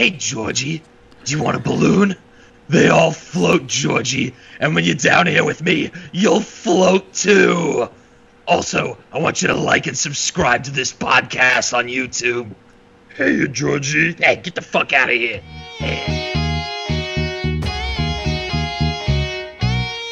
Hey, Georgie, do you want a balloon? They all float, Georgie, and when you're down here with me, you'll float too. Also, I want you to like and subscribe to this podcast on YouTube. Hey, Georgie. Hey, get the fuck out of here.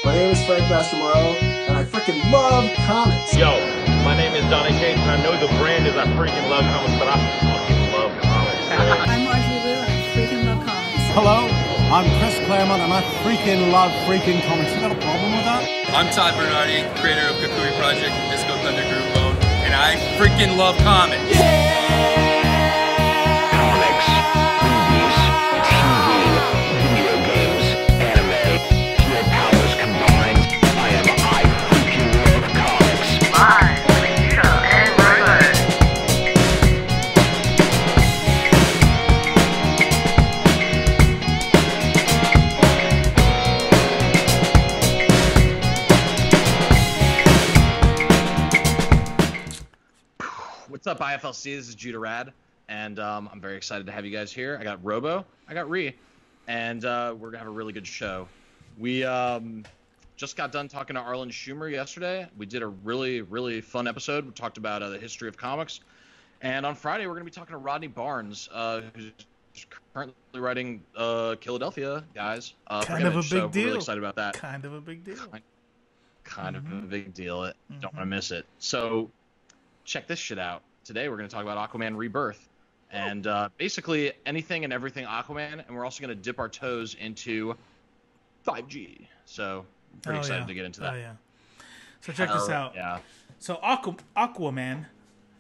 My name is Frank Mastromoreau, and I freaking love comics. Yo, my name is Donnie Cates, and I know the brand is I freaking love comics, but I fucking love comics. I'm Marjorie Liu, and I freaking love comics. Hello, I'm Chris Claremont, and I freaking love freaking comics. You got a problem with that? I'm Todd Bernardi, creator of Kukui Project and Disco Thunder Groove Bone, and I freaking love comics. Comics, movies, TV, video games, anime, your powers combined. I freaking love comics. Live with Judah and Rebirth. What's up, IFLC? This is Judah Rad, and I'm very excited to have you guys here. I got Robo, I got Ree, and we're going to have a really good show. We just got done talking to Arlen Schumer yesterday. We did a really, really fun episode. We talked about the history of comics. And on Friday, we're going to be talking to Rodney Barnes, who's currently writing Philadelphia, guys. Kind of a big We're deal. really excited about that. Kind of a big deal. Kind of a big deal. Don't want to miss it. So check this shit out. Today we're going to talk about Aquaman Rebirth. And basically anything and everything Aquaman. And we're also going to dip our toes into 5G. So I'm pretty excited to get into that. Oh, yeah. So check this out. Yeah. So Aquaman,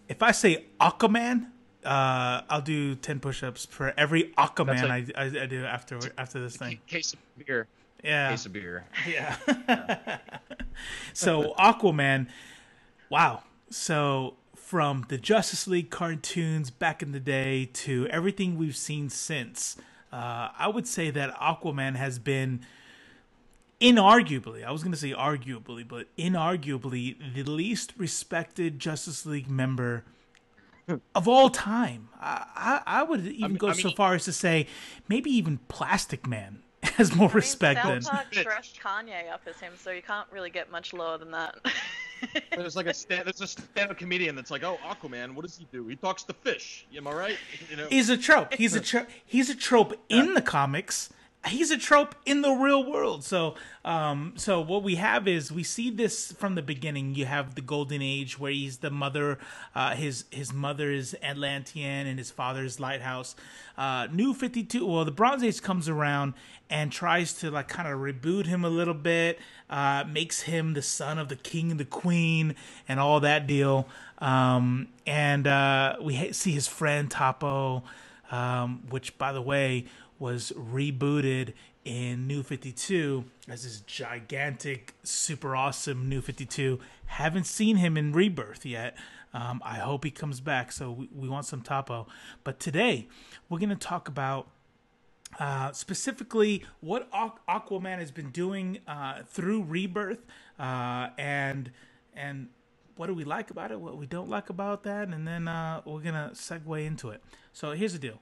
if I say Aquaman, I'll do 10 push-ups for every Aquaman I do after this thing. Case of beer. Yeah. Case of beer. Yeah. So Aquaman, wow. So from the Justice League cartoons back in the day to everything we've seen since, I would say that Aquaman has been inarguably, I was going to say arguably, but inarguably the least respected Justice League member of all time. I would even go so far as to say maybe even Plastic Man has more respect than... Cell dressed Kanye up as him, so you can't really get much lower than that. There's like a stand-up comedian that's like, oh, Aquaman, what does he do? He talks to fish. Am I right? You know? He's a trope. He's a trope in the comics. He's a trope in the real world. So, so what we have is we see this from the beginning. You have the Golden Age where he's the mother, his mother is Atlantean and his father's Lighthouse. New 52. Well, the Bronze Age comes around and tries to like kind of reboot him a little bit. Makes him the son of the king and the queen and all that deal. And we see his friend Topo, which by the way was rebooted in New 52 as this gigantic, super awesome New 52. Haven't seen him in Rebirth yet. I hope he comes back, so we want some Topo. But today, we're going to talk about specifically what Aquaman has been doing through Rebirth, and what do we like about it, what we don't like about that, and then we're going to segue into it. So here's the deal.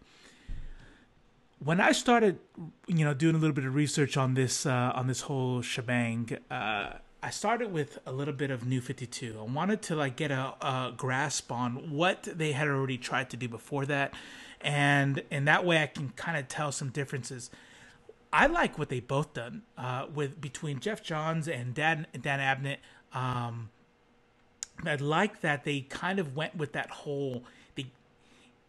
When I started, doing a little bit of research on this whole shebang, I started with a little bit of New 52. I wanted to like get a grasp on what they had already tried to do before that, and that way I can kind of tell some differences. I like what they both done between Jeff Johns and Dan Abnett. I like that they kind of went with that whole.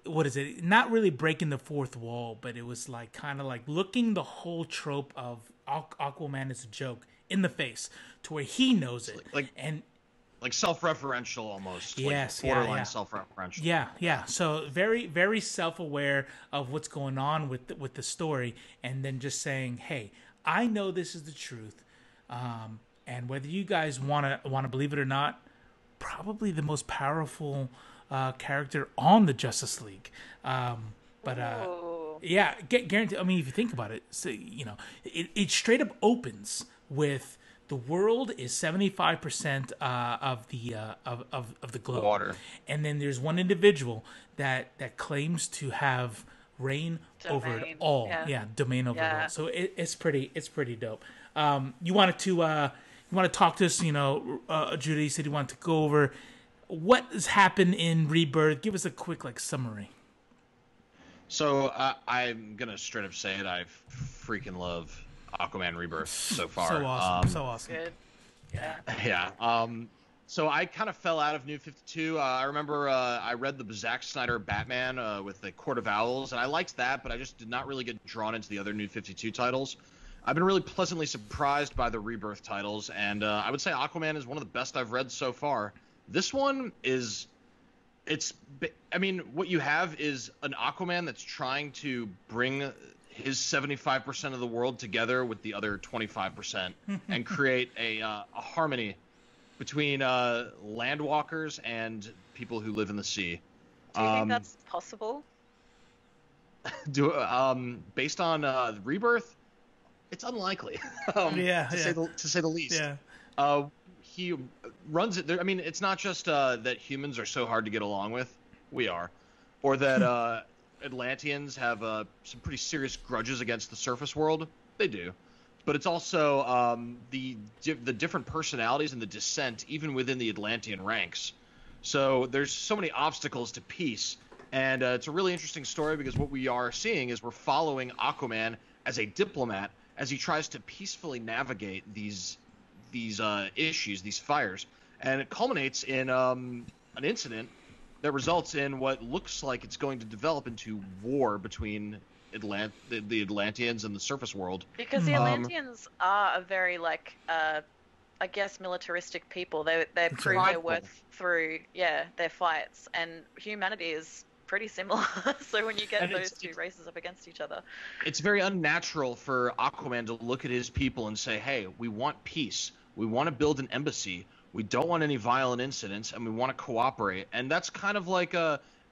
What is it? Not really breaking the fourth wall, but it was like kind of like looking the whole trope of Aquaman as a joke in the face to where he knows it, like self-referential almost. Yes, like borderline self-referential. Yeah. So very, very self-aware of what's going on with the story, and then just saying, "Hey, I know this is the truth, and whether you guys want to believe it or not, probably the most powerful." Character on the Justice League, yeah, guaranteed. I mean, if you think about it, so, it straight up opens with the world is 75% of the globe, water, and then there's one individual that claims to have reign over it Domain, all. yeah. Domain over it Yeah. all. So it's pretty dope. You wanted to talk to us, Judah, you said you wanted to go over what has happened in Rebirth. Give us a quick summary. So I'm gonna straight up say it. I freaking love Aquaman Rebirth so far. So awesome. So awesome. Good. Yeah. Yeah. So I kind of fell out of New 52. I remember I read the Zack Snyder Batman with the Court of Owls, and I liked that, but I just did not really get drawn into the other New 52 titles. I've been really pleasantly surprised by the Rebirth titles, and I would say Aquaman is one of the best I've read so far. This one is... what you have is an Aquaman that's trying to bring his 75% of the world together with the other 25% and create a harmony between landwalkers and people who live in the sea. Do you think that's possible? Based on Rebirth, it's unlikely. To say the least. Yeah. He runs it. I mean, it's not just that humans are so hard to get along with. We are, or that Atlanteans have some pretty serious grudges against the surface world. They do. But it's also the different personalities and the dissent, even within the Atlantean ranks. So there's so many obstacles to peace, and it's a really interesting story because what we are seeing is we're following Aquaman as a diplomat as he tries to peacefully navigate these issues, these fires, and it culminates in an incident that results in what looks like it's going to develop into war between the Atlanteans and the surface world. Because the Atlanteans are a very I guess militaristic people. They prove their worth through their fights, and humanity is pretty similar. So when you get those two races up against each other, it's very unnatural for Aquaman to look at his people and say, "Hey, we want peace. We want to build an embassy. We don't want any violent incidents, and we want to cooperate." And that's kind of like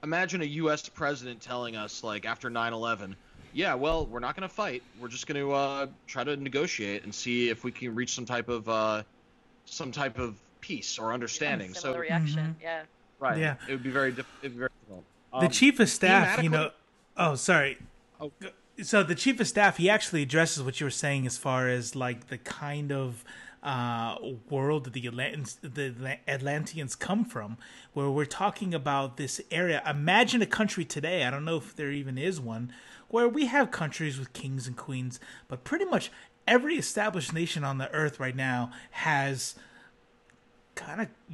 imagine a U.S. president telling us, after 9/11, yeah, well, we're not going to fight. We're just going to try to negotiate and see if we can reach some type of peace or understanding. Similar reaction, yeah. Right. Yeah. It would be very difficult. The chief of staff, Oh, sorry. Oh. So the chief of staff, he actually addresses what you were saying as far as the kind of world that the Atlanteans come from, where we're talking about this area. Imagine a country today, I don't know if there even is one, where we have countries with kings and queens, but pretty much every established nation on the earth right now has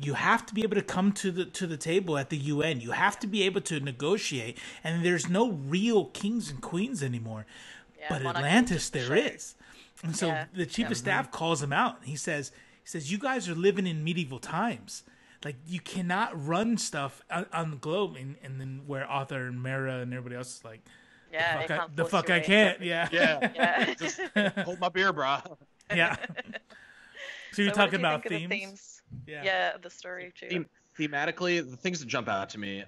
you have to be able to come to the table at the UN. You have to be able to negotiate, and there's no real kings and queens anymore. Yeah, but Atlantis there is. And so the chief of staff calls him out. He says, you guys are living in medieval times. You cannot run stuff on the globe. And then where Arthur and Mara and everybody else is like, the fuck I can't. Yeah. Just hold my beer, brah. Yeah. So you're talking about themes? Yeah, the story too. Thematically, the things that jump out to me,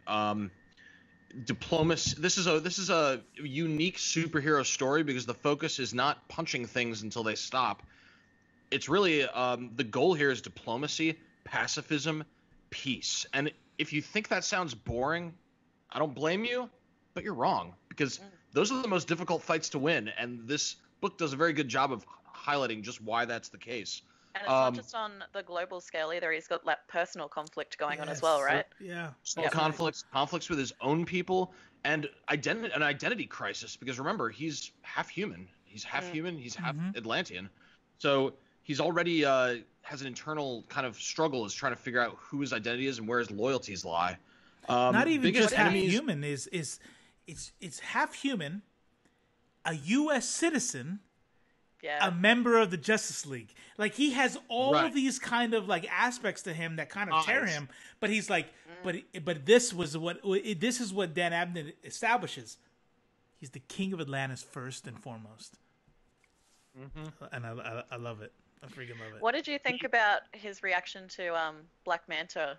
diplomacy. This is a unique superhero story because the focus is not punching things until they stop. It's really the goal here is diplomacy, pacifism, peace. And if you think that sounds boring, I don't blame you, but you're wrong because those are the most difficult fights to win, and this book does a very good job of highlighting just why that's the case. And it's not just on the global scale either. He's got personal conflict going on as well, right? Yeah. Conflicts with his own people, and an identity crisis. Because remember, he's half human. He's half human. He's half Atlantean. So he's already has an internal kind of struggle, is trying to figure out who his identity is and where his loyalties lie. Not even just half human. It's half human, a U.S. citizen. Yeah. A member of the Justice League. He has all of these kind of aspects to him that kind of tear him, but he's but this is what Dan Abnett establishes. He's the king of Atlantis first and foremost. And I love it. I freaking love it. What did you think about his reaction to Black Manta?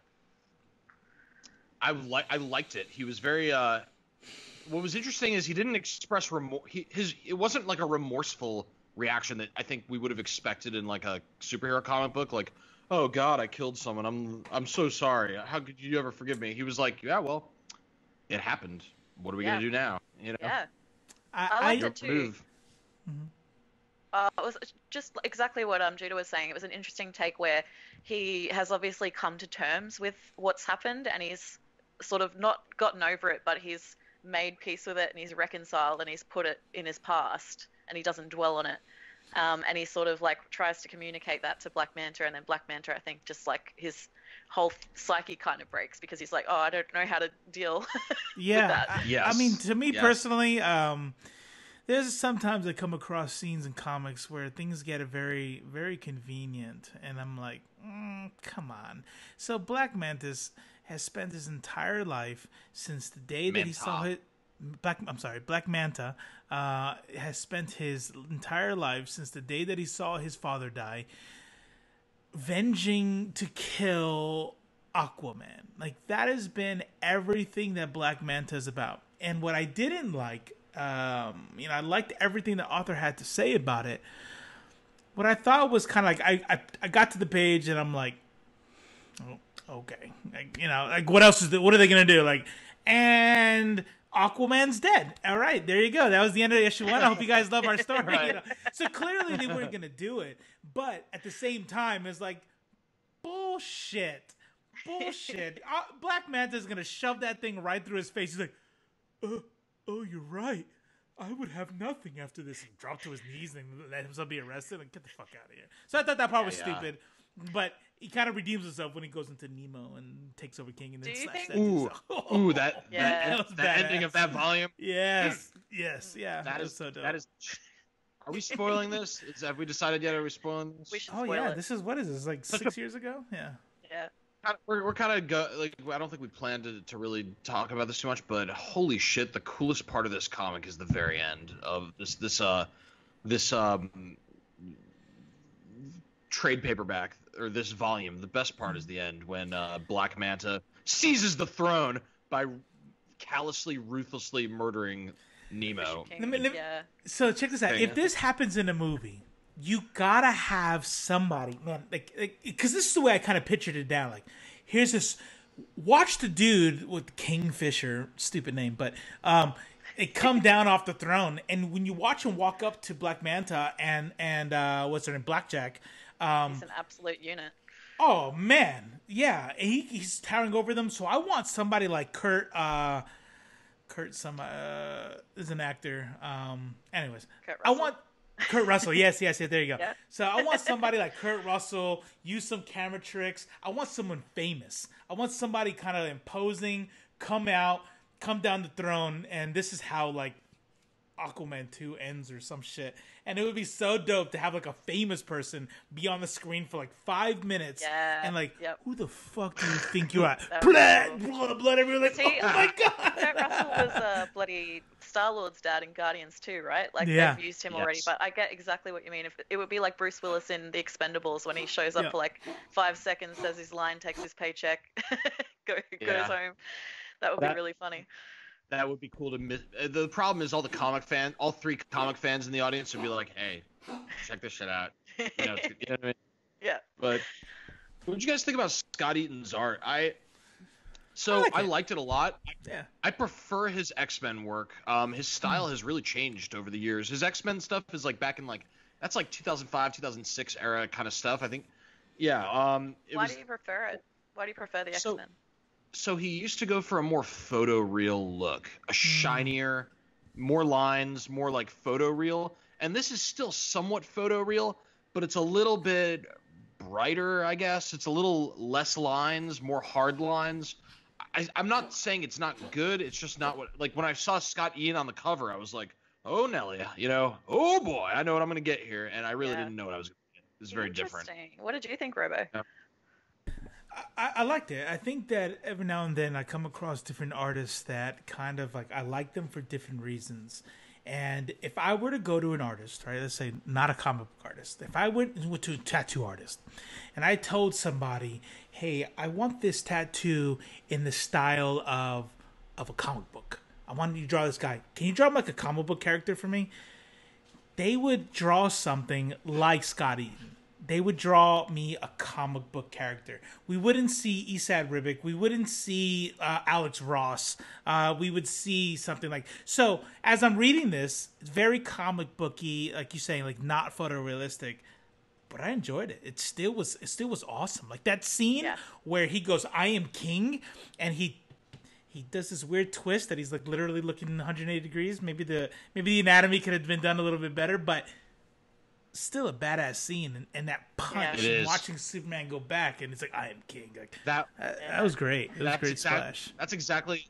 I liked it. He was very what was interesting is he didn't express remorse. It wasn't a remorseful reaction that I think we would have expected in a superhero comic book, oh god, I killed someone, I'm so sorry, how could you ever forgive me? He was yeah, well, it happened, what are we gonna do now? You know, Yeah. I liked it too. move. It was just exactly what Judah was saying. It was an interesting take where he has obviously come to terms with what's happened, and he's sort of not gotten over it, but he's made peace with it, and he's reconciled, and he's put it in his past, and he doesn't dwell on it. And he sort of like tries to communicate that to Black Manta, and then Black Manta, I think, just like his whole psyche kind of breaks because he's like, oh, I don't know how to deal with that. I mean, to me personally, there's sometimes I come across scenes in comics where things get very, very convenient, and I'm like, come on. So Black Mantis has spent his entire life since the day that he saw it. Black Manta has spent his entire life since the day that he saw his father die, venging to kill Aquaman. Like, that has been everything that Black Manta is about. And what I didn't like, I liked everything the author had to say about it. What I thought was kind of like, I got to the page and I'm like, oh, okay. Like, what else what are they going to do? Like, and Aquaman's dead. All right, there you go. That was the end of issue 1. I hope you guys love our story. Right. So clearly they weren't going to do it. But at the same time, it's like, bullshit. Black Manta's going to shove that thing right through his face. He's like, oh, you're right. I would have nothing after this. And drop to his knees and let himself be arrested and get the fuck out of here. So I thought that part was stupid. But he kind of redeems himself when he goes into Nemo and takes over King and then slaps that dude. That ending of that volume. Yes, yeah. That is so dope. That is. Are we spoiling this? Have we decided yet? Are we spoiling this? We should spoil it. This is what is this, like 6 years ago? Yeah. We're kind of like, I don't think we planned to really talk about this too much, but holy shit, the coolest part of this comic is the very end of this trade paperback, or this volume. The best part is the end when Black Manta seizes the throne by callously, ruthlessly murdering Nemo. So check this out. If this happens in a movie, you gotta have somebody, man, like, because this is the way I kind of pictured it down. Like, here's this. Watch the dude with Kingfisher, stupid name, but it come down off the throne, and when you watch him walk up to Black Manta and what's her name, Blackjack. He's an absolute unit. Oh man, yeah, he's towering over them. So I want somebody like Kurt. Kurt is an actor. Anyways, I want Kurt Russell. Yes, there you go. Yeah. So I want somebody like Kurt Russell. Use some camera tricks. I want someone famous. I want somebody kind of imposing. Come down the throne, and this is how like Aquaman 2 ends or some shit. And it would be so dope to have like a famous person be on the screen for like 5 minutes. Yeah. And like, who the fuck do you think you are? blood everywhere. Like, oh my god. Kurt Russell was bloody Star-Lord's dad in Guardians 2, right? Like, they've used him already. But I get exactly what you mean. If it would be like Bruce Willis in The Expendables when he shows up for like 5 seconds, says his line, takes his paycheck, goes home. That would be really funny. That would be cool to miss. The problem is all 3 comic fans in the audience would be like, "Hey, check this shit out." You know what I mean? Yeah. But what did you guys think about Scott Eaton's art? I liked it a lot. I prefer his X-Men work. His style has really changed over the years. His X-Men stuff is like back in that's like 2005, 2006 era kind of stuff. I think. Yeah. Why do you prefer it? Why do you prefer the X-Men? So he used to go for a more photoreal look, a shinier, more lines, more like photoreal. And this is still somewhat photoreal, but it's a little bit brighter, I guess. It's a little less lines, more hard lines. I'm not saying it's not good. It's just not what, like, when I saw Scott Ian on the cover, I was like, oh, Nelly, oh boy, I know what I'm going to get here. And I really didn't know what I was going to get. It was very different. What did you think, Robo? Yeah. I liked it. I think that every now and then I come across different artists that kind of like, I like them for different reasons. And if I were to go to an artist, right, let's say not a comic book artist, if I went to a tattoo artist and I told somebody, hey, I want this tattoo in the style of a comic book. I want you to draw this guy. Can you draw like a comic book character for me? They would draw something like Scott Eaton. they would draw me a comic book character. We wouldn't see Esad Ribic. We wouldn't see Alex Ross. We would see something like... So, as I'm reading this, it's very comic booky, like you're saying, like not photorealistic. But I enjoyed it. It still was awesome. Like that scene where he goes, "I am king," and he does this weird twist that he's like literally looking 180 degrees. Maybe the anatomy could have been done a little bit better, but still a badass scene. And that punch, and watching Superman go back, and it's like, "I am king." Like that was great. It was a great splash. That's exactly.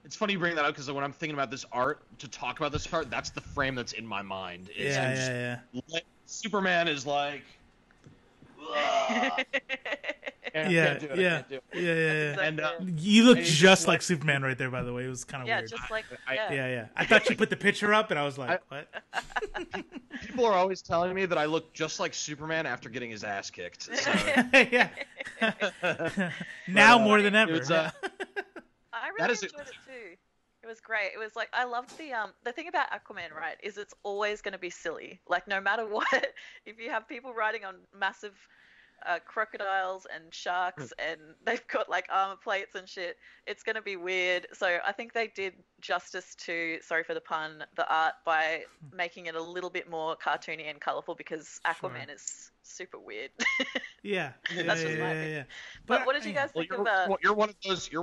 It's funny you bring that up because when I'm thinking about this art, to talk about this art, that's the frame that's in my mind. Superman is like. Yeah. And you look just like Superman right there, by the way. It was kind of weird. Just like I thought you put the picture up, and I was like, what? People are always telling me that I look just like Superman after getting his ass kicked. So. Now more than ever. I really enjoyed it too. It was great. It was like, I loved the thing about Aquaman, right, is it's always going to be silly. Like, no matter what, if you have people riding on massive crocodiles and sharks and they've got like armor plates and shit, it's going to be weird. So I think they did justice to, sorry for the pun, the art by making it a little bit more cartoony and colorful, because Aquaman is super weird. That's just my opinion. But what did you guys think of? You're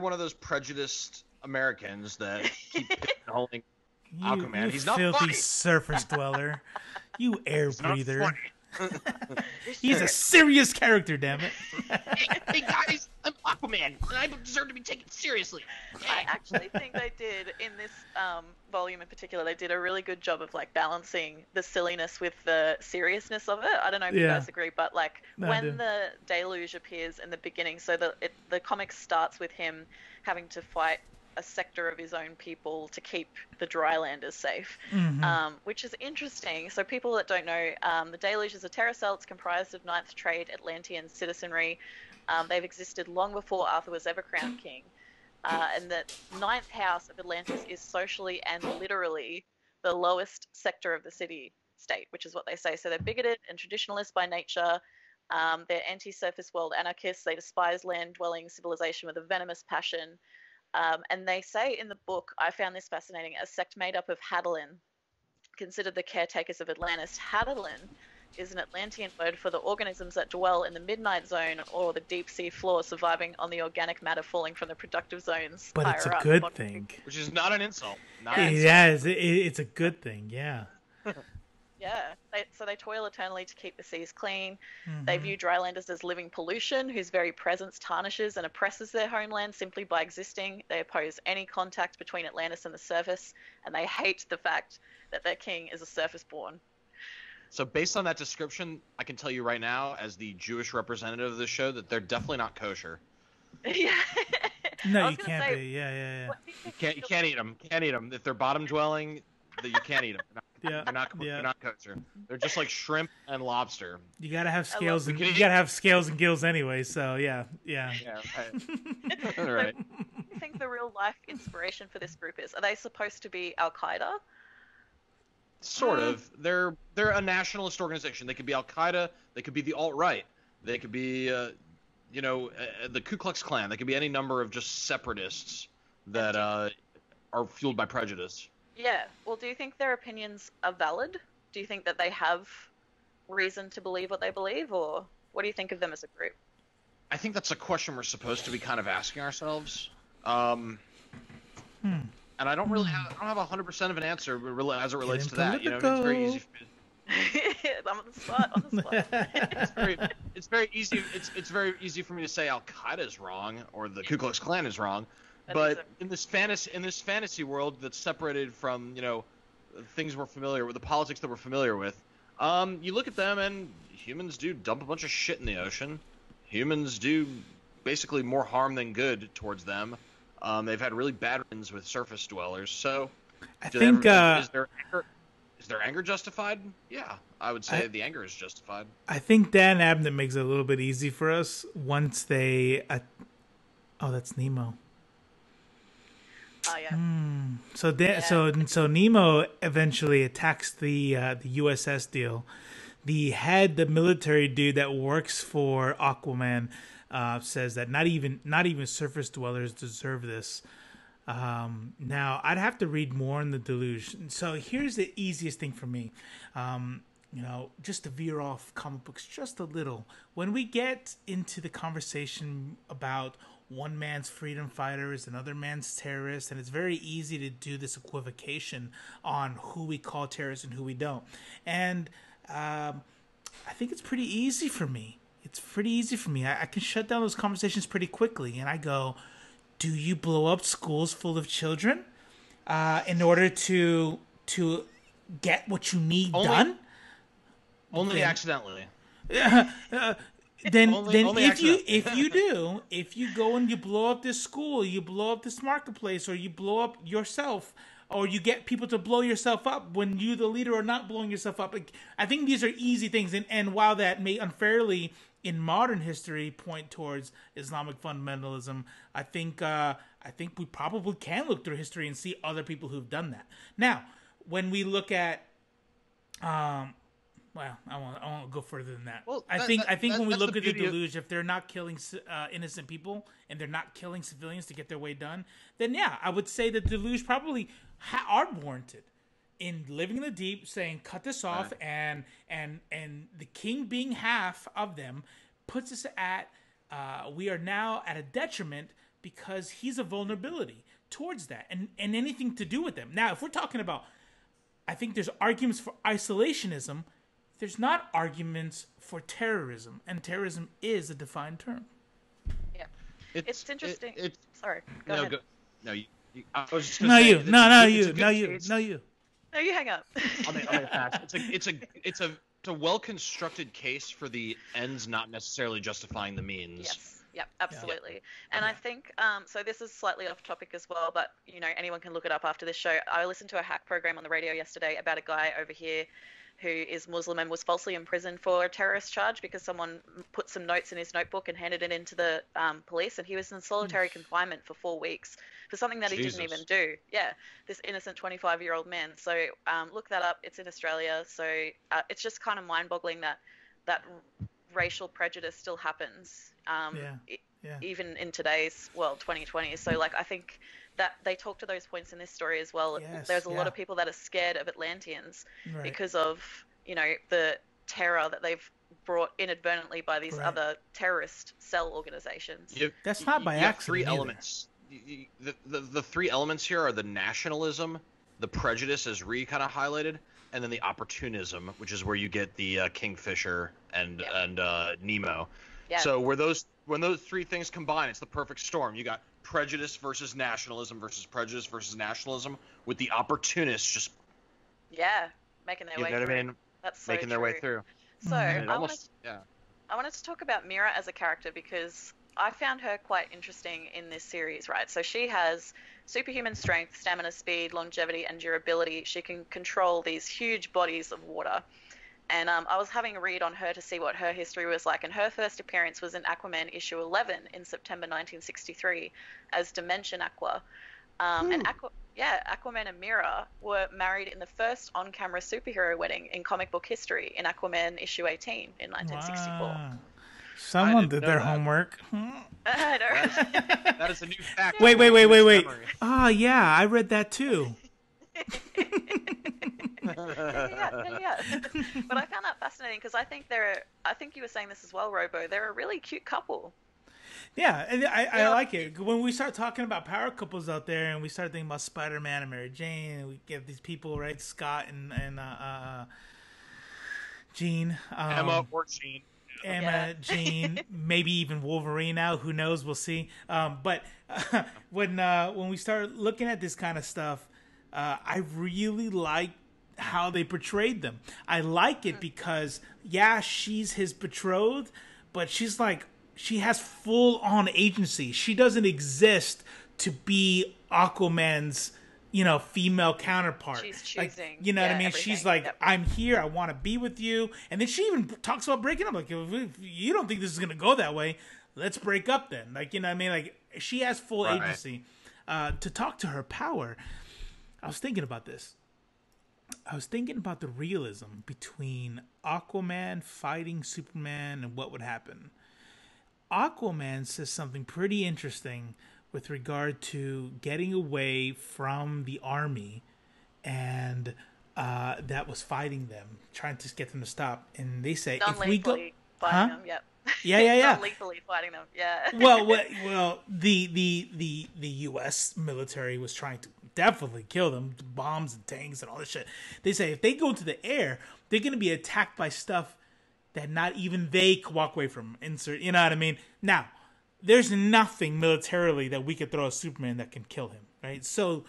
one of those prejudiced Americans that keep pigeonholing Aquaman. He's not filthy funny. Surface dweller. You air breather. He's a serious character, damn it. Hey guys, I'm Aquaman, and I deserve to be taken seriously. I actually think they did, in this volume in particular, they did a really good job of like balancing the silliness with the seriousness of it. I don't know if you guys agree, but like when the deluge appears in the beginning, so the comic starts with him having to fight a sector of his own people to keep the drylanders safe, which is interesting. So people that don't know, the Deluge is a terror cell. It's comprised of Ninth Trade Atlantean citizenry. They've existed long before Arthur was ever crowned king. And the ninth house of Atlantis is socially and literally the lowest sector of the city-state, which is what they say. So they're bigoted and traditionalist by nature. They're anti-surface world anarchists. They despise land-dwelling civilization with a venomous passion. And they say in the book, I found this fascinating, a sect made up of Hadalin, considered the caretakers of Atlantis. Hadalin is an Atlantean word for the organisms that dwell in the midnight zone or the deep sea floor, surviving on the organic matter falling from the productive zones. But it's a good thing. Which is not an insult. It's a good thing, yeah. So they toil eternally to keep the seas clean. They view drylanders as living pollution, whose very presence tarnishes and oppresses their homeland simply by existing. They oppose any contact between Atlantis and the surface, and they hate the fact that their king is a surface-born. So based on that description, I can tell you right now, as the Jewish representative of the show, that they're definitely not kosher. No, you can't be. Yeah. You can't eat them. Can't eat them. If they're bottom dwelling, you can't eat them. They're not kosher. They're just like shrimp and lobster. You gotta have scales and you gotta have scales and gills anyway. So yeah. Right. All right. What do you think the real life inspiration for this group is? Are they supposed to be Al Qaeda? Sort of. They're a nationalist organization. They could be Al Qaeda. They could be the alt-right. They could be the Ku Klux Klan. They could be any number of just separatists that are fueled by prejudice. Yeah. Well, do you think their opinions are valid? Do you think that they have reason to believe what they believe, or what do you think of them as a group? I think that's a question we're supposed to be kind of asking ourselves. And I don't really have 100% of an answer as it relates to that. You know, it's very easy for me. I'm on the spot. It's very easy. It's very easy for me to say Al Qaeda is wrong or the Ku Klux Klan is wrong. But in this fantasy world that's separated from, things we're familiar with, the politics that we're familiar with, you look at them and humans do dump a bunch of shit in the ocean. Humans do basically more harm than good towards them. They've had really bad runs with surface dwellers. So, I think is their anger justified? Yeah, I would say the anger is justified. I think Dan Abnett makes it a little bit easy for us once they. Oh, that's Nemo. Oh yeah. So Nemo eventually attacks the USS deal. the military dude that works for Aquaman, says that not even surface dwellers deserve this. Now, I'd have to read more on the deluge. So here's the easiest thing for me. Just to veer off comic books just a little. When we get into the conversation about one man's freedom fighters, another man's terrorists, and it's very easy to do this equivocation on who we call terrorists and who we don't. And I think it's pretty easy for me. I can shut down those conversations pretty quickly, and I go, do you blow up schools full of children in order to get what you need done? Only accidentally. Then Only if you go and you blow up this school, you blow up this marketplace, or you blow up yourself, or you get people to blow yourself up when you, the leader, are not blowing yourself up. I think these are easy things, and while that may unfairly in modern history point towards Islamic fundamentalism, I think we probably can look through history and see other people who've done that. Now, when we look at well, I won't go further than that. Well, I think when we look at the deluge, if they're not killing innocent people and they're not killing civilians to get their way done, then yeah, I would say that the deluge probably are warranted in living in the deep, saying cut this off, and the king being half of them puts us at we are now at a detriment because he's a vulnerability towards that and anything to do with them. Now, if we're talking about, I think there's arguments for isolationism. There's not arguments for terrorism, and terrorism is a defined term. Yeah, it's interesting. Sorry, go ahead. I was just gonna say, No, you. No, you hang up. On the facts, it's a well-constructed case for the ends not necessarily justifying the means. Yes. Yep, absolutely. Yeah. And I think, so this is slightly off topic as well, but, anyone can look it up after this show. I listened to a hack program on the radio yesterday about a guy over here who is Muslim and was falsely imprisoned for a terrorist charge because someone put some notes in his notebook and handed it into the police, and he was in solitary confinement for 4 weeks for something that he didn't even do. Yeah, this innocent 25-year-old man. So look that up. It's in Australia. So it's just kind of mind-boggling that racial prejudice still happens, even in today's world, 2020. So, I think that they talk to those points in this story as well. Yes, there's a lot of people that are scared of Atlanteans because of, the terror that they've brought inadvertently by these other terrorist cell organizations. That's not by accident. Three elements. The three elements here are the nationalism, the prejudice, as Ree kind of highlighted, and then the opportunism, which is where you get the Kingfisher and Nemo. Yeah. So when those three things combine, it's the perfect storm. You got prejudice versus nationalism versus prejudice versus nationalism, with the opportunists just making their way through. You know what I mean? That's so making their way through. So I wanted to talk about Mira as a character because I found her quite interesting in this series, right? So she has superhuman strength, stamina, speed, longevity, and durability. She can control these huge bodies of water. And I was having a read on her to see what her history was like. And her first appearance was in Aquaman issue 11 in September 1963 as Dimension Aqua. And Aquaman and Mira were married in the first on-camera superhero wedding in comic book history in Aquaman issue 18 in 1964. Wow. Someone did their homework. I know. That is a new fact. Wait. Oh, yeah, I read that too. Yeah. But I found that fascinating because I think you were saying this as well, Robo. They're a really cute couple. Yeah, and I like it. When we start talking about power couples out there and we start thinking about Spider-Man and Mary Jane, and we get these people, right, Scott and Jean. Emma or Jean. Jean, maybe even Wolverine now. Who knows? We'll see. But when we start looking at this kind of stuff, I really like how they portrayed them. I like it because, she's his betrothed, but she's she has full-on agency. She doesn't exist to be Aquaman's, female counterpart. She's choosing. What I mean? Everything. She's like, I'm here. I want to be with you. And then she even talks about breaking up. Like, if you don't think this is going to go that way, let's break up then. She has full agency to talk to her power. I was thinking about this. I was thinking about the realism between Aquaman fighting Superman and what would happen. Aquaman says something pretty interesting with regard to getting away from the army and that was fighting them, trying to get them to stop. And they say, if we go... Fighting them, yep. Yeah. Non-lethally fighting them, yeah. well, the U.S. military was trying to definitely kill them, bombs and tanks and all this shit. They say if they go into the air, they're going to be attacked by stuff that not even they can walk away from. Insert, you know what I mean? Now, there's nothing militarily that we could throw at Superman that can kill him, right? So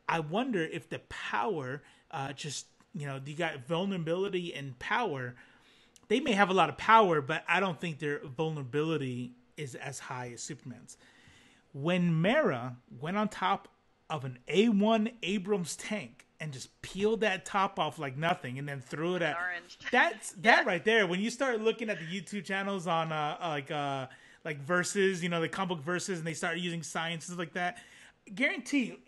I wonder if the power, you got vulnerability and power. They may have a lot of power, but I don't think their vulnerability is as high as Superman's. When Mera went on top of an A1 Abrams tank and just peeled that top off like nothing and then threw it at... Orange. That right there, when you start looking at the YouTube channels on like Versus, the comic book Versus, and they start using sciences like that, guarantee you,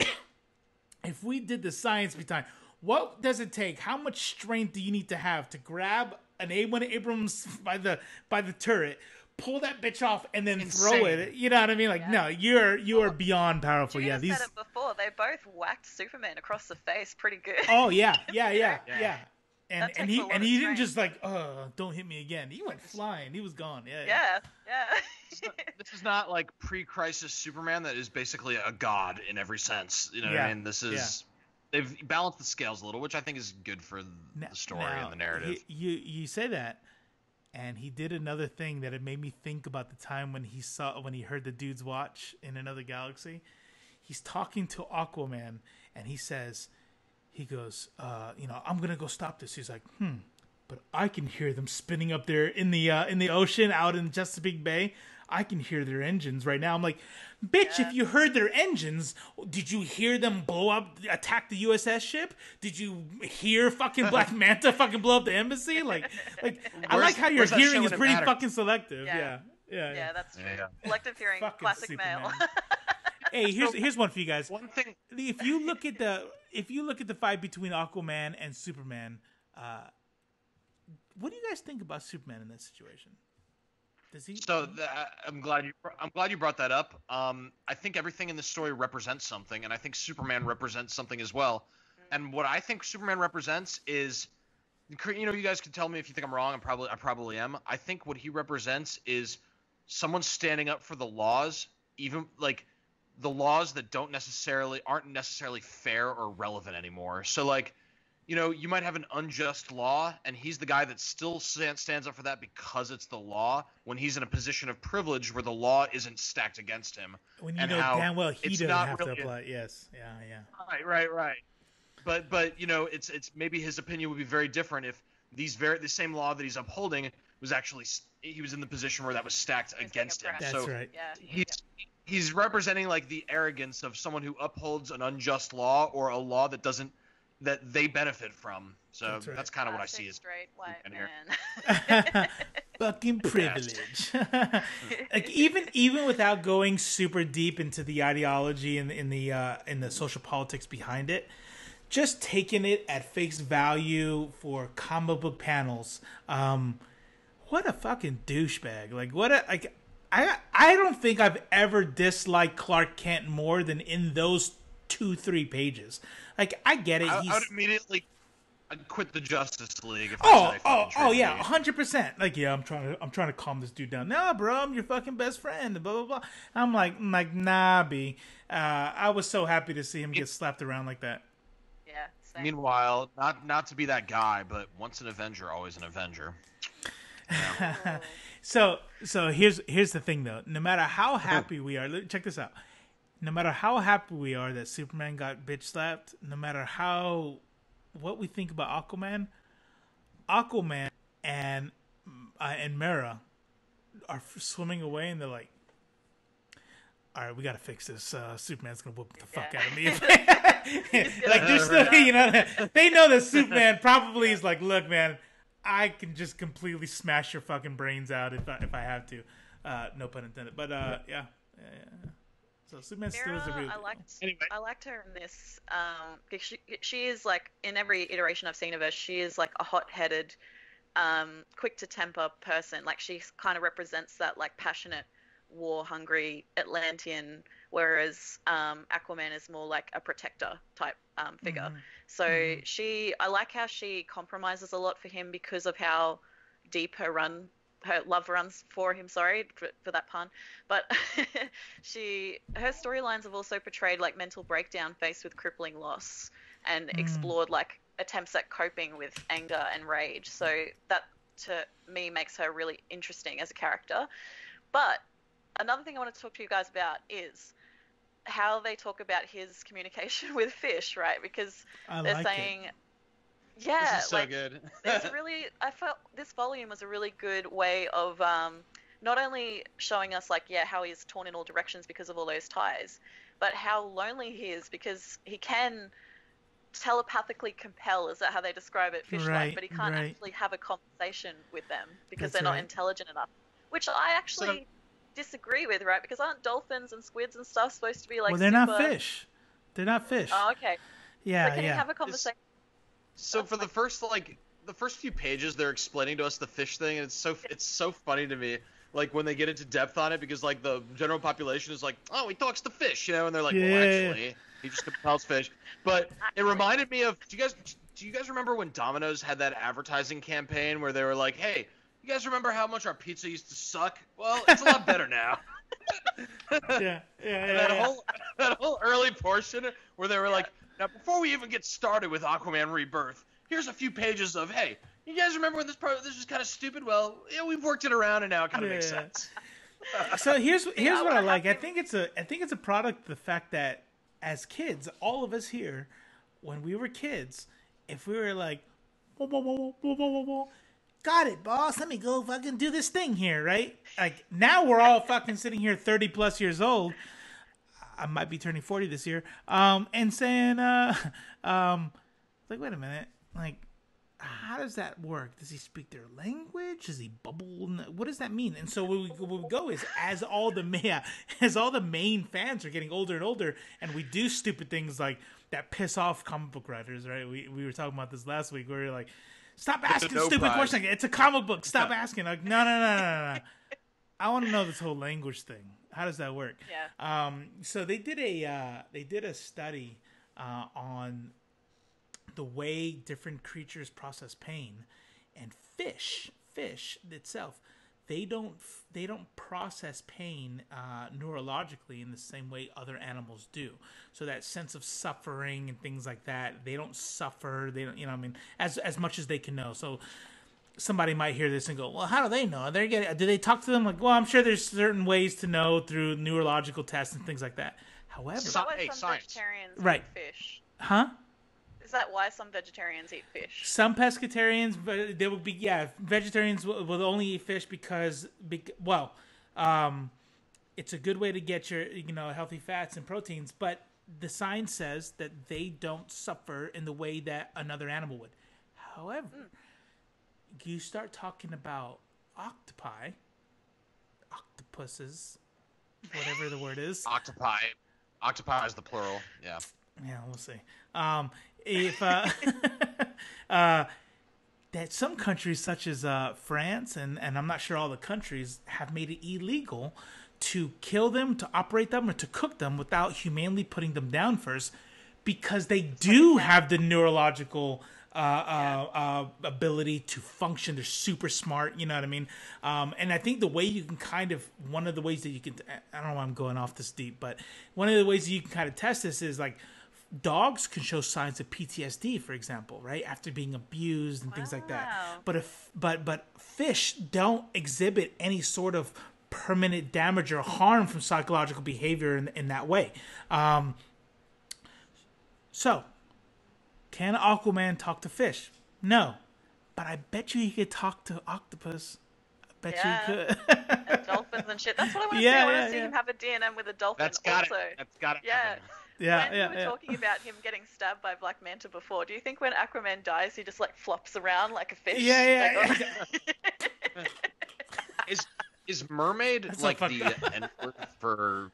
if we did the science behind, what does it take? How much strength do you need to have to grab an A1 Abrams by the turret, pull that bitch off, and then throw it? You know what I mean? Like, no, you are beyond powerful. You Yeah, said it before. They both whacked Superman across the face pretty good. Oh yeah. And he didn't just like, don't hit me again. He went flying. He was gone. Yeah. This is not like pre-crisis Superman that is basically a god in every sense. You know what I mean? This is they've balanced the scales a little, which I think is good for the story and the narrative. You say that, and he did another thing that it made me think about the time when he heard the dude's watch in another galaxy. He's talking to Aquaman, and he goes, I'm gonna go stop this. He's like, but I can hear them spinning up there in the ocean out in Chesapeake Bay. I can hear their engines right now. I'm like, bitch, if you heard their engines, did you hear them blow up, attack the USS ship? Did you hear fucking Black Manta fucking blow up the embassy? Like I like how your hearing is pretty fucking selective. Yeah, that's true. Selective hearing, fucking classic Superman. male. Hey, here's one for you guys. One thing, if you look at the fight between Aquaman and Superman, what do you guys think about Superman in this situation? I'm glad you brought that up. I think everything in the story represents something, and I think Superman represents something as well. And what I think Superman represents is, you guys can tell me if you think I'm wrong. I probably am. I think what he represents is someone standing up for the laws, even like the laws that aren't necessarily fair or relevant anymore. So like, you might have an unjust law, and he's the guy that still stands up for that because it's the law, when he's in a position of privilege where the law isn't stacked against him. When you know damn well he doesn't have to apply. Yes. Yeah. Right. But it's maybe his opinion would be very different if the same law that he's upholding was actually he was in the position where that was stacked against him. That's right. Yeah. He's representing like the arrogance of someone who upholds an unjust law or a law that they benefit from. So that's kind of what I see as straight white man. Fucking privilege. Like even without going super deep into the ideology and in the social politics behind it, just taking it at face value for comic book panels. What a fucking douchebag! I don't think I've ever disliked Clark Kent more than in those 2-3 pages. Like, I get it. I would immediately quit the Justice League. If yeah, 100%. Like, yeah, I'm trying to calm this dude down. No, bro, I'm your fucking best friend. Blah blah blah. I'm like, nah, B. I was so happy to see him get slapped around like that. Yeah. Same. Meanwhile, not to be that guy, but once an Avenger, always an Avenger. Yeah. So here's the thing though. No matter how happy we are, check this out. No matter how happy we are that Superman got bitch slapped, no matter what we think about Aquaman and Mera are swimming away, and they're like, all right, we got to fix this. Superman's going to whoop the fuck out of me. Like, they're still, they know that Superman probably is like, look, man, I can just completely smash your fucking brains out if I have to. No pun intended. But, yeah. So Superman still is a Mira, real. I liked her in this. Because she is like in every iteration I've seen of her, she is like a hot-headed, quick to temper person. Like she kind of represents that like passionate, war-hungry Atlantean, whereas Aquaman is more like a protector type figure. So I like how she compromises a lot for him because of how deep her love runs for him. Sorry for that pun, but her storylines have also portrayed like mental breakdown faced with crippling loss and explored like attempts at coping with anger and rage. So that to me makes her really interesting as a character. But another thing I want to talk to you guys about is how they talk about his communication with Fish, right? Because they're saying yeah, this is so like, good. I felt this volume was a really good way of not only showing us like how he's torn in all directions because of all those ties, but how lonely he is because he can telepathically compel, is that how they describe it, fish-like, Right, but he can't right. actually have a conversation with them because That's they're not right. intelligent enough, which I actually disagree with, right? Because aren't dolphins and squids and stuff supposed to be like Well, they're not super... fish. They're not fish. Oh, okay. Yeah, So can yeah. he have a conversation? So for the first few pages, they're explaining to us the fish thing, and it's so funny to me. Like when they get into depth on it, because like the general population is like, oh, he talks to fish, you know, and they're like, well, actually, he just compels fish. But it reminded me of, do you guys remember when Domino's had that advertising campaign where they were like, hey, you guys remember how much our pizza used to suck? Well, it's a lot better now. Yeah. And that whole early portion where they were like, now before we even get started with Aquaman Rebirth, here's a few pages of, hey, you guys remember when this was kind of stupid? Well, yeah, we've worked it around and now it kind of makes sense. So here's what I like. I think it's a product of the fact that as kids, all of us here, when we were kids, if we were like, whoa, whoa, whoa, whoa, whoa, whoa, whoa, got it, boss, let me go fucking do this thing here, right? Like now we're all fucking sitting here 30 plus years old. I might be turning 40 this year. And saying, like, wait a minute, like, how does that work? Does he speak their language? Does he bubble? What does that mean? And so what we go is as all the main fans are getting older and older, and we do stupid things like that piss off comic book writers, right? We were talking about this last week where you're like, stop asking stupid questions. It's a comic book. Stop asking. Like, no. I want to know this whole language thing. How does that work? Yeah. So they did a study on the way different creatures process pain, and fish itself, they don't process pain neurologically in the same way other animals do. So that sense of suffering and things like that, they don't suffer. They don't, as much as they can know. So somebody might hear this and go, well, how do they know? Do they talk to them? Like, well, I'm sure there's certain ways to know through neurological tests and things like that. However, Is that why some vegetarians right. eat fish? Huh? Is that why some vegetarians eat fish? Some pescatarians, but they would be, vegetarians will only eat fish because it's a good way to get your, healthy fats and proteins, but the science says that they don't suffer in the way that another animal would. However, you start talking about octopuses, whatever the word is. Octopi is the plural. Yeah. Yeah, we'll see. If that some countries such as France and I'm not sure all the countries have made it illegal to kill them, to operate them, or to cook them without humanely putting them down first, because they do have the neurological ability to function. They're super smart, you know what I mean? And I think the way you can one of the ways that you can, I don't know why I'm going off this deep, but one of the ways that you can kind of test this is like, dogs can show signs of PTSD, for example, right, after being abused and things like that. But fish don't exhibit any sort of permanent damage or harm from psychological behavior in that way. So, can Aquaman talk to fish? No, but I bet you he could talk to octopus. I bet you he could. And dolphins and shit. That's what I want to see. I want to see him have a DNM with a dolphin. That's got it. Yeah. When we were talking about him getting stabbed by Black Manta before, do you think when Aquaman dies, he just like flops around like a fish? Yeah. Is mermaid That's like the N word for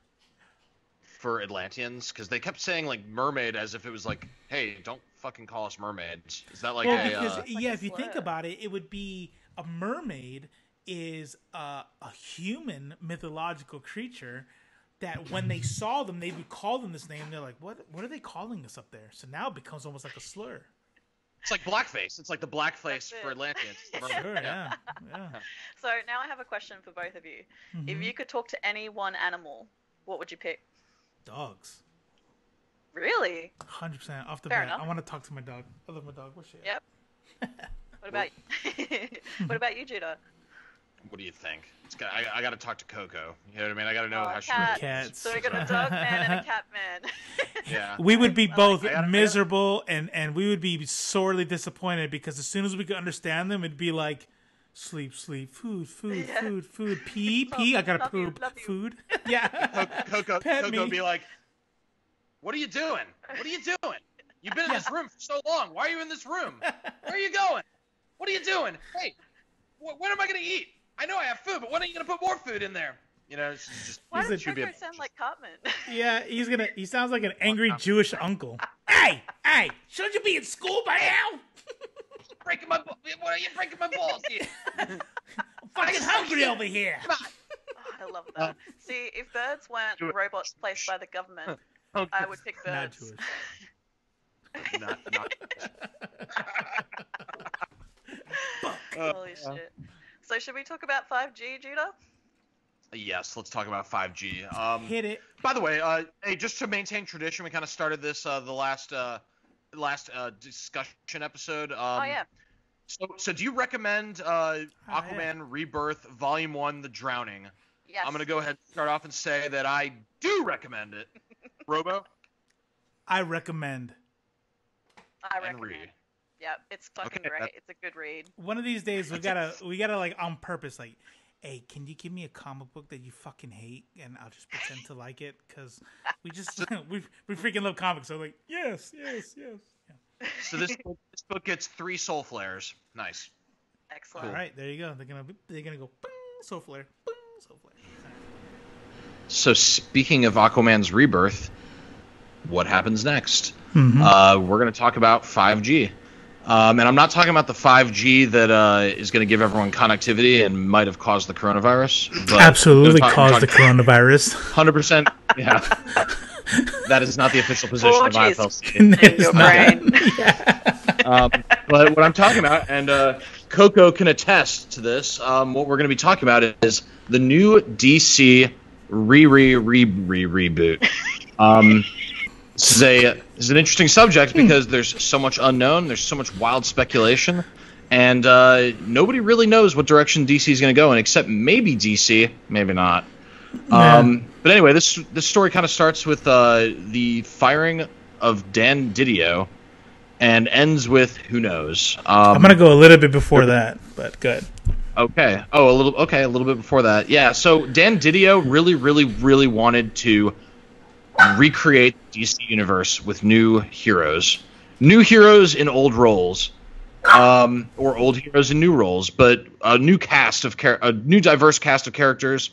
for Atlanteans? Because they kept saying like mermaid as if it was like, hey, don't fucking call us mermaids. Is that like because if you think about it, it would be a mermaid is a human mythological creature that when they saw them, they would call them this name. They're like, what are they calling us up there? So now it becomes almost like a slur. It's like blackface. It's like the blackface for Atlanteans. Sure, yeah. So now I have a question for both of you. If you could talk to any one animal, what would you pick? Dogs. Really? 100% off the Fair bat. enough. I want to talk to my dog. I love my dog. What's she at? Yep. What about what about you, Judah? What do you think? I got to talk to Coco. You know what I mean? I got to know how she Cats. Cats. So we got a dog man and a cat man. Yeah. We would be both miserable and we would be sorely disappointed because as soon as we could understand them, it'd be like, sleep, sleep, food, pee, I gotta poop, food. Yeah. Coco Pet me. would be like, what are you doing? What are you doing? You've been in this room for so long. Why are you in this room? Where are you going? What are you doing? Hey, when am I going to eat? I know I have food, but when are you going to put more food in there? You know, it's just... Why does Coco sound like Cartman? Yeah, he sounds like an angry Jewish uncle. Hey, shouldn't you be in school by now? What are you breaking my balls here? I'm fucking hungry over here. Oh, I love that. See, if birds weren't robots placed by the government, I would pick birds. Not Holy shit. So should we talk about 5G, Judah? Yes, let's talk about 5G. Hit it. By the way, hey, just to maintain tradition, we kind of started this the last discussion episode. Oh yeah. So do you recommend Aquaman Rebirth Volume 1, The Drowning? Yes. I'm gonna go ahead and start off and say that I do recommend it. Robo? I recommend. Read. Yeah, it's fucking great. It's a good read. One of these days we gotta like on purpose like, hey, can you give me a comic book that you fucking hate and I'll just pretend to like it because we just we freaking love comics. So like yes. Yeah. So this book gets 3 soul flares. Nice. Excellent. All right, there you go. They're gonna go bing, soul flare, bing, soul flare. Right. So speaking of Aquaman's Rebirth, what happens next? Mm-hmm. We're going to talk about 5G. And I'm not talking about the 5G that is going to give everyone connectivity and might have caused the coronavirus. But absolutely caused the coronavirus. 100%. Yeah. That is not the official position of IFLC. In your brain. But what I'm talking about, and Coco can attest to this, what we're going to be talking about is the new DC reboot. This is an interesting subject because there's so much unknown, there's so much wild speculation, and nobody really knows what direction DC is going to go in, except maybe DC, maybe not. But anyway, this story kind of starts with the firing of Dan Didio and ends with who knows. I'm going to go a little bit before that, but good. Okay. Oh, a little bit before that. Yeah, so Dan Didio really wanted to recreate the DC universe with new heroes in old roles, or old heroes in new roles, but a new diverse cast of characters.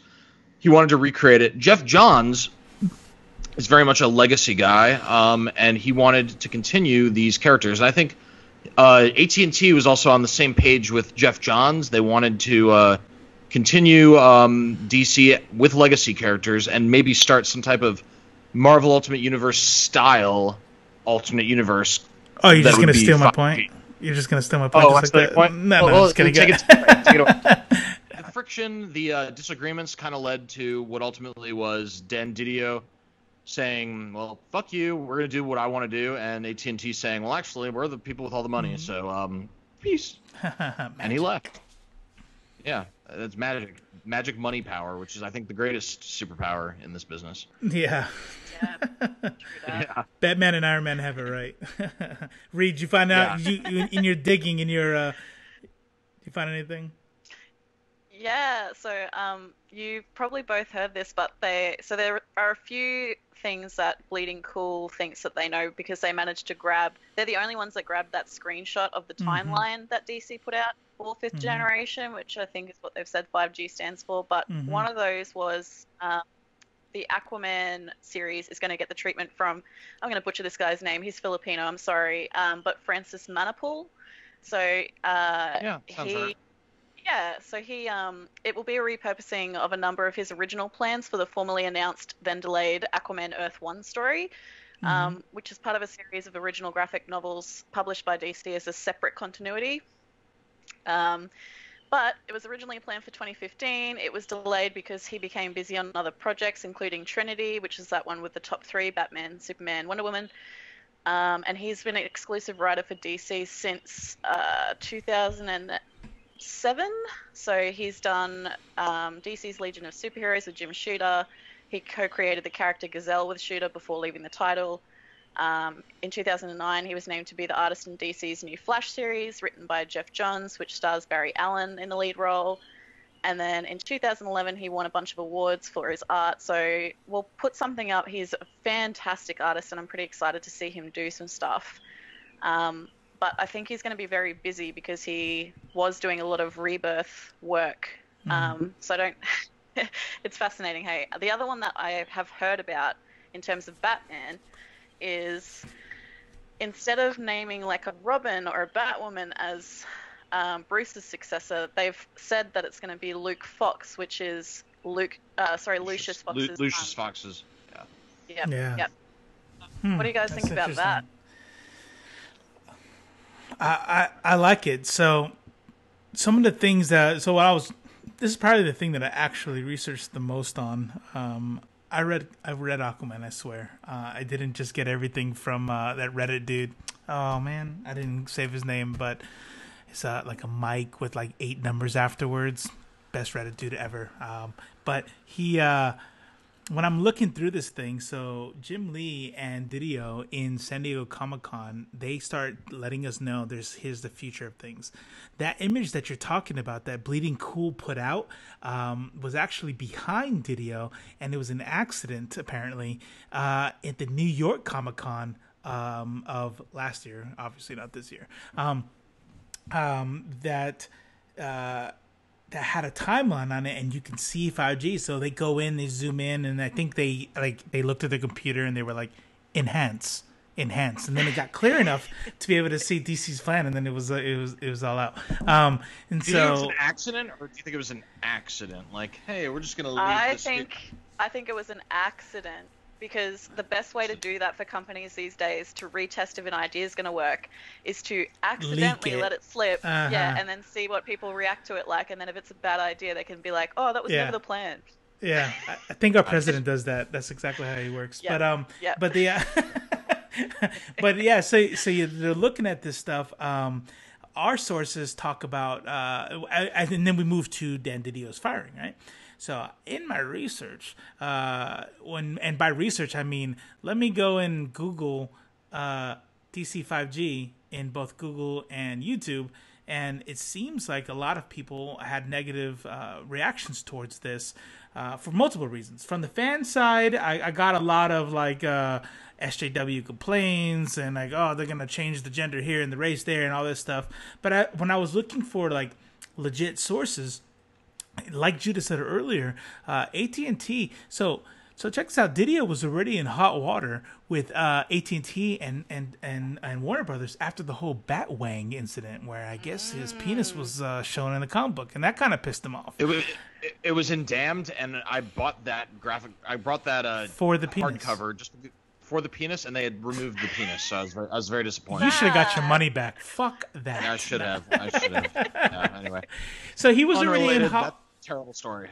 He wanted to recreate it. Jeff Johns is very much a legacy guy, and he wanted to continue these characters. And I think AT&T was also on the same page with Jeff Johns. They wanted to continue DC with legacy characters and maybe start some type of Marvel Ultimate Universe style alternate universe. Oh, you're just going to steal my point? You're just going to steal my point? Oh, just like point? No, I'm just going to get The friction, the disagreements kind of led to what ultimately was Dan Didio saying, well, fuck you, we're going to do what I want to do, and AT&T saying, well, actually, we're the people with all the money, so peace. And he left. Yeah, that's magic money power, which is, I think, the greatest superpower in this business. Yeah. Yeah. Batman and Iron Man have it right. Reed, did you find out in your digging, did you find anything? Yeah, so you probably both heard this, but there are a few things that Bleeding Cool thinks that they know because they managed to they're the only ones that grabbed that screenshot of the timeline that DC put out for 5th generation, which I think is what they've said 5G stands for, but one of those was the Aquaman series is going to get the treatment from, I'm going to butcher this guy's name. He's Filipino. I'm sorry, but Francis Manapul. So Yeah, sounds right. Yeah, so it will be a repurposing of a number of his original plans for the formerly announced, then delayed Aquaman Earth 1 story, which is part of a series of original graphic novels published by DC as a separate continuity. But it was originally planned for 2015. It was delayed because he became busy on other projects, including Trinity, which is that one with the top three, Batman, Superman, Wonder Woman. And he's been an exclusive writer for DC since 2007. So he's done DC's Legion of Superheroes with Jim Shooter. He co-created the character Gazelle with Shooter before leaving the title. In 2009, he was named to be the artist in DC's new Flash series, written by Jeff Johns, which stars Barry Allen in the lead role. And then in 2011, he won a bunch of awards for his art. So we'll put something up. He's a fantastic artist, and I'm pretty excited to see him do some stuff. But I think he's going to be very busy because he was doing a lot of Rebirth work. So I don't... It's fascinating. Hey, the other one that I have heard about in terms of Batman is instead of naming like a Robin or a Batwoman as Bruce's successor, they've said that it's going to be Luke Fox, which is Lucius Fox's Lucius Fox's. Yeah. Yep. What do you guys think about that? I like it. So some of the things that this is probably the thing that I actually researched the most on. I've read Aquaman, I swear. I didn't just get everything from that Reddit dude. Oh man, I didn't save his name, but it's like a Mike with like 8 numbers afterwards. Best Reddit dude ever. But he when I'm looking through this thing, so Jim Lee and Didio in San Diego Comic-Con, they start letting us know here's the future of things. That image that you're talking about, that Bleeding Cool put out, was actually behind Didio, and it was an accident, apparently, at the New York Comic-Con of last year, obviously not this year, that had a timeline on it, and you can see 5G. So they go in, they zoom in, and I think they looked at the computer and they were like, enhance, and then it got clear enough to be able to see DC's plan, and then it was all out. And do you think it was an accident, or do you think it was an accident? Like, hey, we're just gonna leave I think it was an accident. Because the best way to do that for companies these days to retest if an idea is going to work is to accidentally let it slip, and then see what people react to it like. And then if it's a bad idea, they can be like, "Oh, that was never the plan." Yeah, I think our president does that. That's exactly how he works. But but yeah, so you're looking at this stuff. Our sources talk about, and then we move to Dan Didio's firing, right? So in my research, and by research I mean, let me go and Google DC5G in both Google and YouTube, and it seems like a lot of people had negative reactions towards this for multiple reasons. From the fan side, I got a lot of like SJW complaints and like, oh, they're gonna change the gender here and the race there and all this stuff. But when I was looking for like legit sources, like Judah said earlier, AT&T. So check this out. Didio was already in hot water with AT&T and Warner Brothers after the whole Batwang incident, where I guess his penis was shown in the comic book, and that kind of pissed him off. It was in Damned, and I bought that graphic. I brought that for the penis hardcover just for the penis, and they had removed the penis, so I was very disappointed. You should have got your money back. Fuck that. Yeah, I should have. Yeah, anyway. So he was already in hot. Terrible story.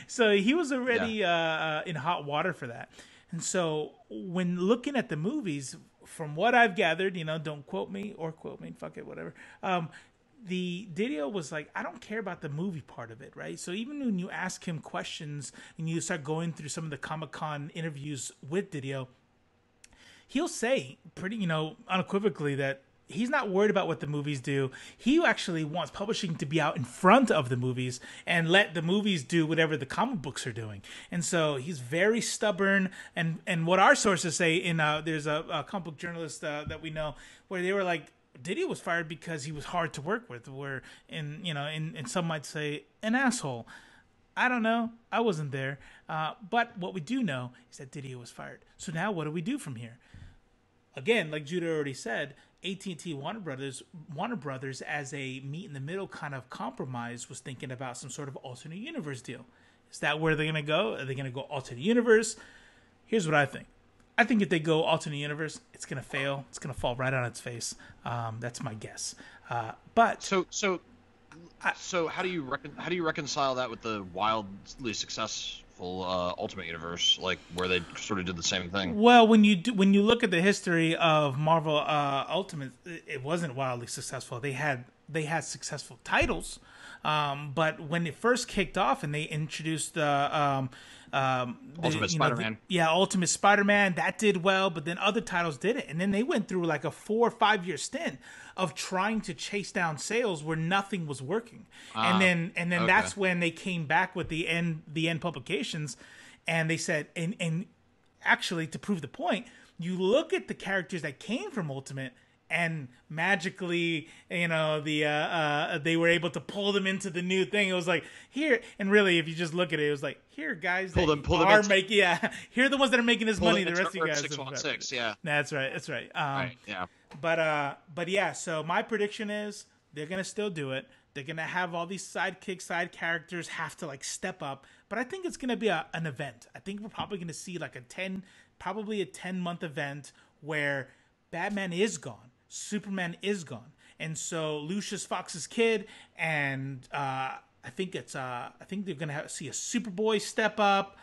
So he was already in hot water for that. And so when looking at the movies, from what I've gathered, don't quote me or quote me, fuck it, whatever. The Didio was like, I don't care about the movie part of it, right? So even when you ask him questions and you start going through some of the Comic-Con interviews with Didio, he'll say pretty, unequivocally that he's not worried about what the movies do. He actually wants publishing to be out in front of the movies and let the movies do whatever the comic books are doing. And so he's very stubborn. And what our sources say there's a comic book journalist that we know where they were like, Didio was fired because he was hard to work with, and some might say an asshole. I don't know. I wasn't there. But what we do know is that Didio was fired. So now what do we do from here? Again, like Judah already said, AT&T Warner Brothers as a meet in the middle kind of compromise was thinking about some sort of alternate universe deal. Is that where they're going to go? Are they going to go alternate universe? Here's what I think. I think if they go alternate universe, it's going to fail. It's going to fall right on its face. That's my guess. But so how do you reconcile that with the wildly successful Ultimate Universe, like where they sort of did the same thing? Well, when you look at the history of Marvel Ultimate, it wasn't wildly successful. They had successful titles, but when it first kicked off and they introduced the Ultimate Spider-Man. Ultimate Spider-Man, that did well, but then other titles didn't. And then they went through like a 4 or 5 year stint of trying to chase down sales where nothing was working. And then okay. That's when they came back with the end publications, and they said, and actually to prove the point, you look at the characters that came from Ultimate, and magically, they were able to pull them into the new thing. It was like, here, and really, if you just look at it, it was like, here, guys, here are the ones that are making this money. The rest of you guys, 616, yeah, that's right. Right, yeah. But yeah. So my prediction is they're gonna still do it. They're gonna have all these side characters have to like step up. But I think it's gonna be an event. I think we're probably gonna see like a 10-month event where Batman is gone. Superman is gone, and so Lucius Fox's kid, and I think they're gonna see a Superboy step up.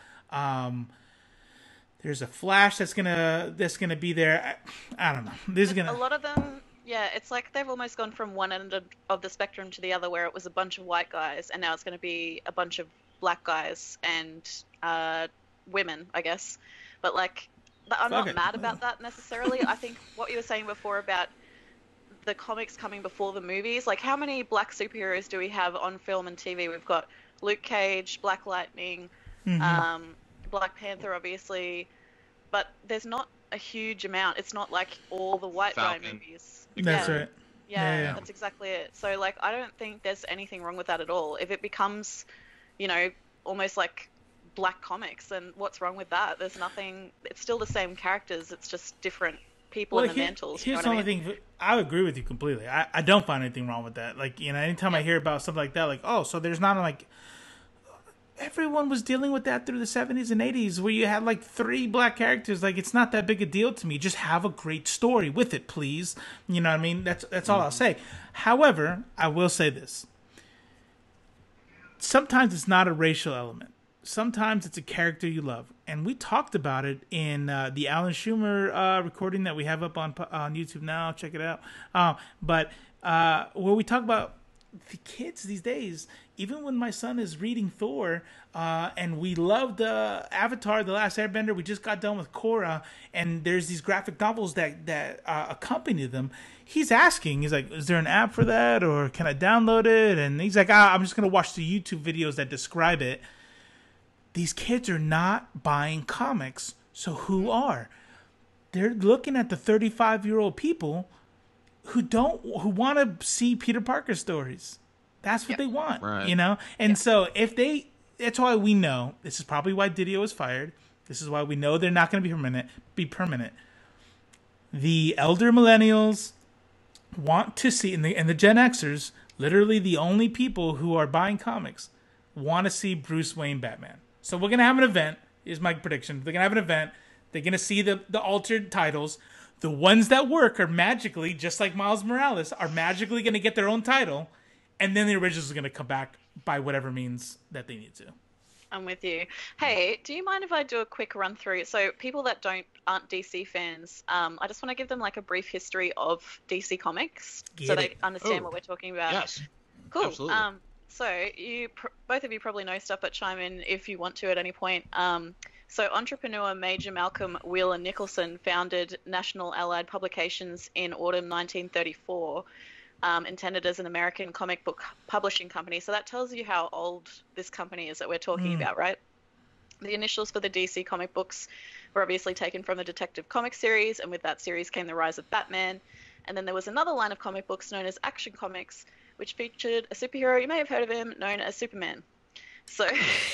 There's a Flash that's gonna be there. I don't know. A lot of them. Yeah, it's like they've almost gone from one end of the spectrum to the other, where it was a bunch of white guys, and now it's going to be a bunch of black guys and women, I guess. But like, I'm not mad about that necessarily. I think what you were saying before about the comics coming before the movies, like how many black superheroes do we have on film and TV? We've got Luke Cage, Black Lightning, Black Panther, obviously, but there's not a huge amount. It's not like all the white guy movies. That's right. Yeah, that's exactly it. So like, I don't think there's anything wrong with that at all. If it becomes, almost like black comics, then what's wrong with that? There's nothing. It's still the same characters. It's just different people in the mantles. Here's the only thing. I agree with you completely. I don't find anything wrong with that. Like, anytime I hear about something like that, like, oh, so there's not like, everyone was dealing with that through the 70s and 80s where you had like 3 black characters. Like, it's not that big a deal to me. Just have a great story with it, please. You know what I mean? That's all I'll say. However, I will say this. Sometimes it's not a racial element. Sometimes it's a character you love. And we talked about it in the Alan Schumer recording that we have up on YouTube now. Check it out. But where we talk about the kids these days, even when my son is reading Thor, and we loved Avatar, The Last Airbender, we just got done with Korra, and there's these graphic novels that accompany them. He's like, is there an app for that, or can I download it? And he's like, I'm just going to watch the YouTube videos that describe it. These kids are not buying comics, so who are? They're looking at the 35-year-old people who want to see Peter Parker stories. That's what they want, right. And so that's why we know, this is probably why Didio is fired. This is why we know they're not going to be permanent. The elder millennials want to see, and the Gen Xers, literally the only people who are buying comics, want to see Bruce Wayne Batman. So we're going to have an event. Here's my prediction. They're going to have an event. They're going to see the altered titles. The ones that work are magically, just like Miles Morales, are magically going to get their own title. And then the originals are going to come back by whatever means that they need to. I'm with you. Hey, do you mind if I do a quick run through? So people that aren't DC fans, I just want to give them like a brief history of DC Comics they understand what we're talking about. Yes. Cool. Absolutely. So both of you probably know stuff, but chime in if you want to at any point. So entrepreneur Major Malcolm Wheeler Nicholson founded National Allied Publications in autumn 1934, intended as an American comic book publishing company. So that tells you how old this company is that we're talking about, right? The initials for the DC comic books were obviously taken from the Detective Comics series, and with that series came the rise of Batman. And then there was another line of comic books known as Action Comics, which featured a superhero, you may have heard of him, known as Superman. So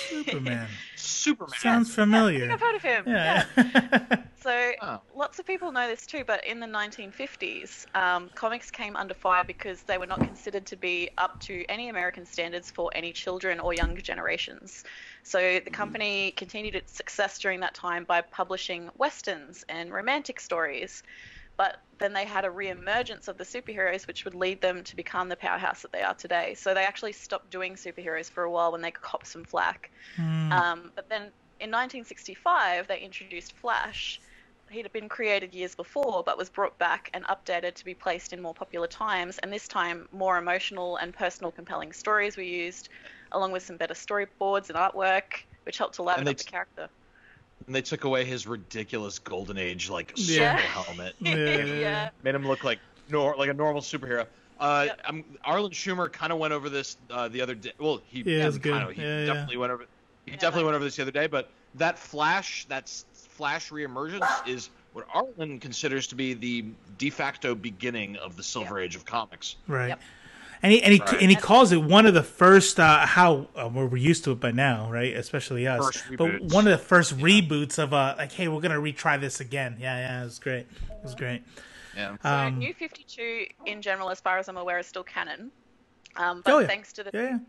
Superman. Superman. Sounds familiar. I think I've heard of him. Yeah. So lots of people know this too, but in the 1950s, comics came under fire because they were not considered to be up to any American standards for any children or younger generations. So the company continued its success during that time by publishing westerns and romantic stories. But then they had a re-emergence of the superheroes, which would lead them to become the powerhouse that they are today. So they actually stopped doing superheroes for a while when they copped some flack. But then in 1965, they introduced Flash. He'd been created years before, but was brought back and updated to be placed in more popular times. And this time, more emotional and personal, compelling stories were used, along with some better storyboards and artwork, which helped to liven up the character. And they took away his ridiculous Golden Age Yeah. helmet. Yeah. Made him look like a normal superhero. Arlen Schumer kind of went over this the other day. Well, he definitely went over. He definitely went over this the other day. But that Flash reemergence is what Arlen considers to be the de facto beginning of the Silver Age of comics. Right. Yep. And he calls it one of the first we're used to it by now, right? Especially us. But one of the first reboots of hey, we're gonna retry this again. Yeah, it was great. It was great. Yeah. So New 52 in general, as far as I'm aware, is still canon. But thanks to the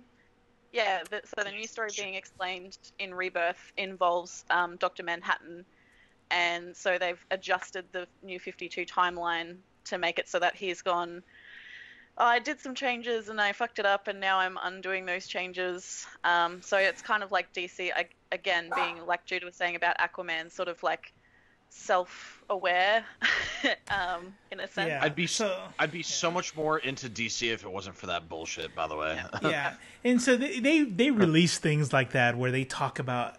so the new story being explained in Rebirth involves Dr. Manhattan, and so they've adjusted the New 52 timeline to make it so that he's gone, I did some changes and I fucked it up, and now I'm undoing those changes. So it's kind of like DC, again, being like Judah was saying about Aquaman, sort of like self-aware in a sense. Yeah. I'd be so much more into DC if it wasn't for that bullshit, by the way. Yeah. And so they release things like that where they talk about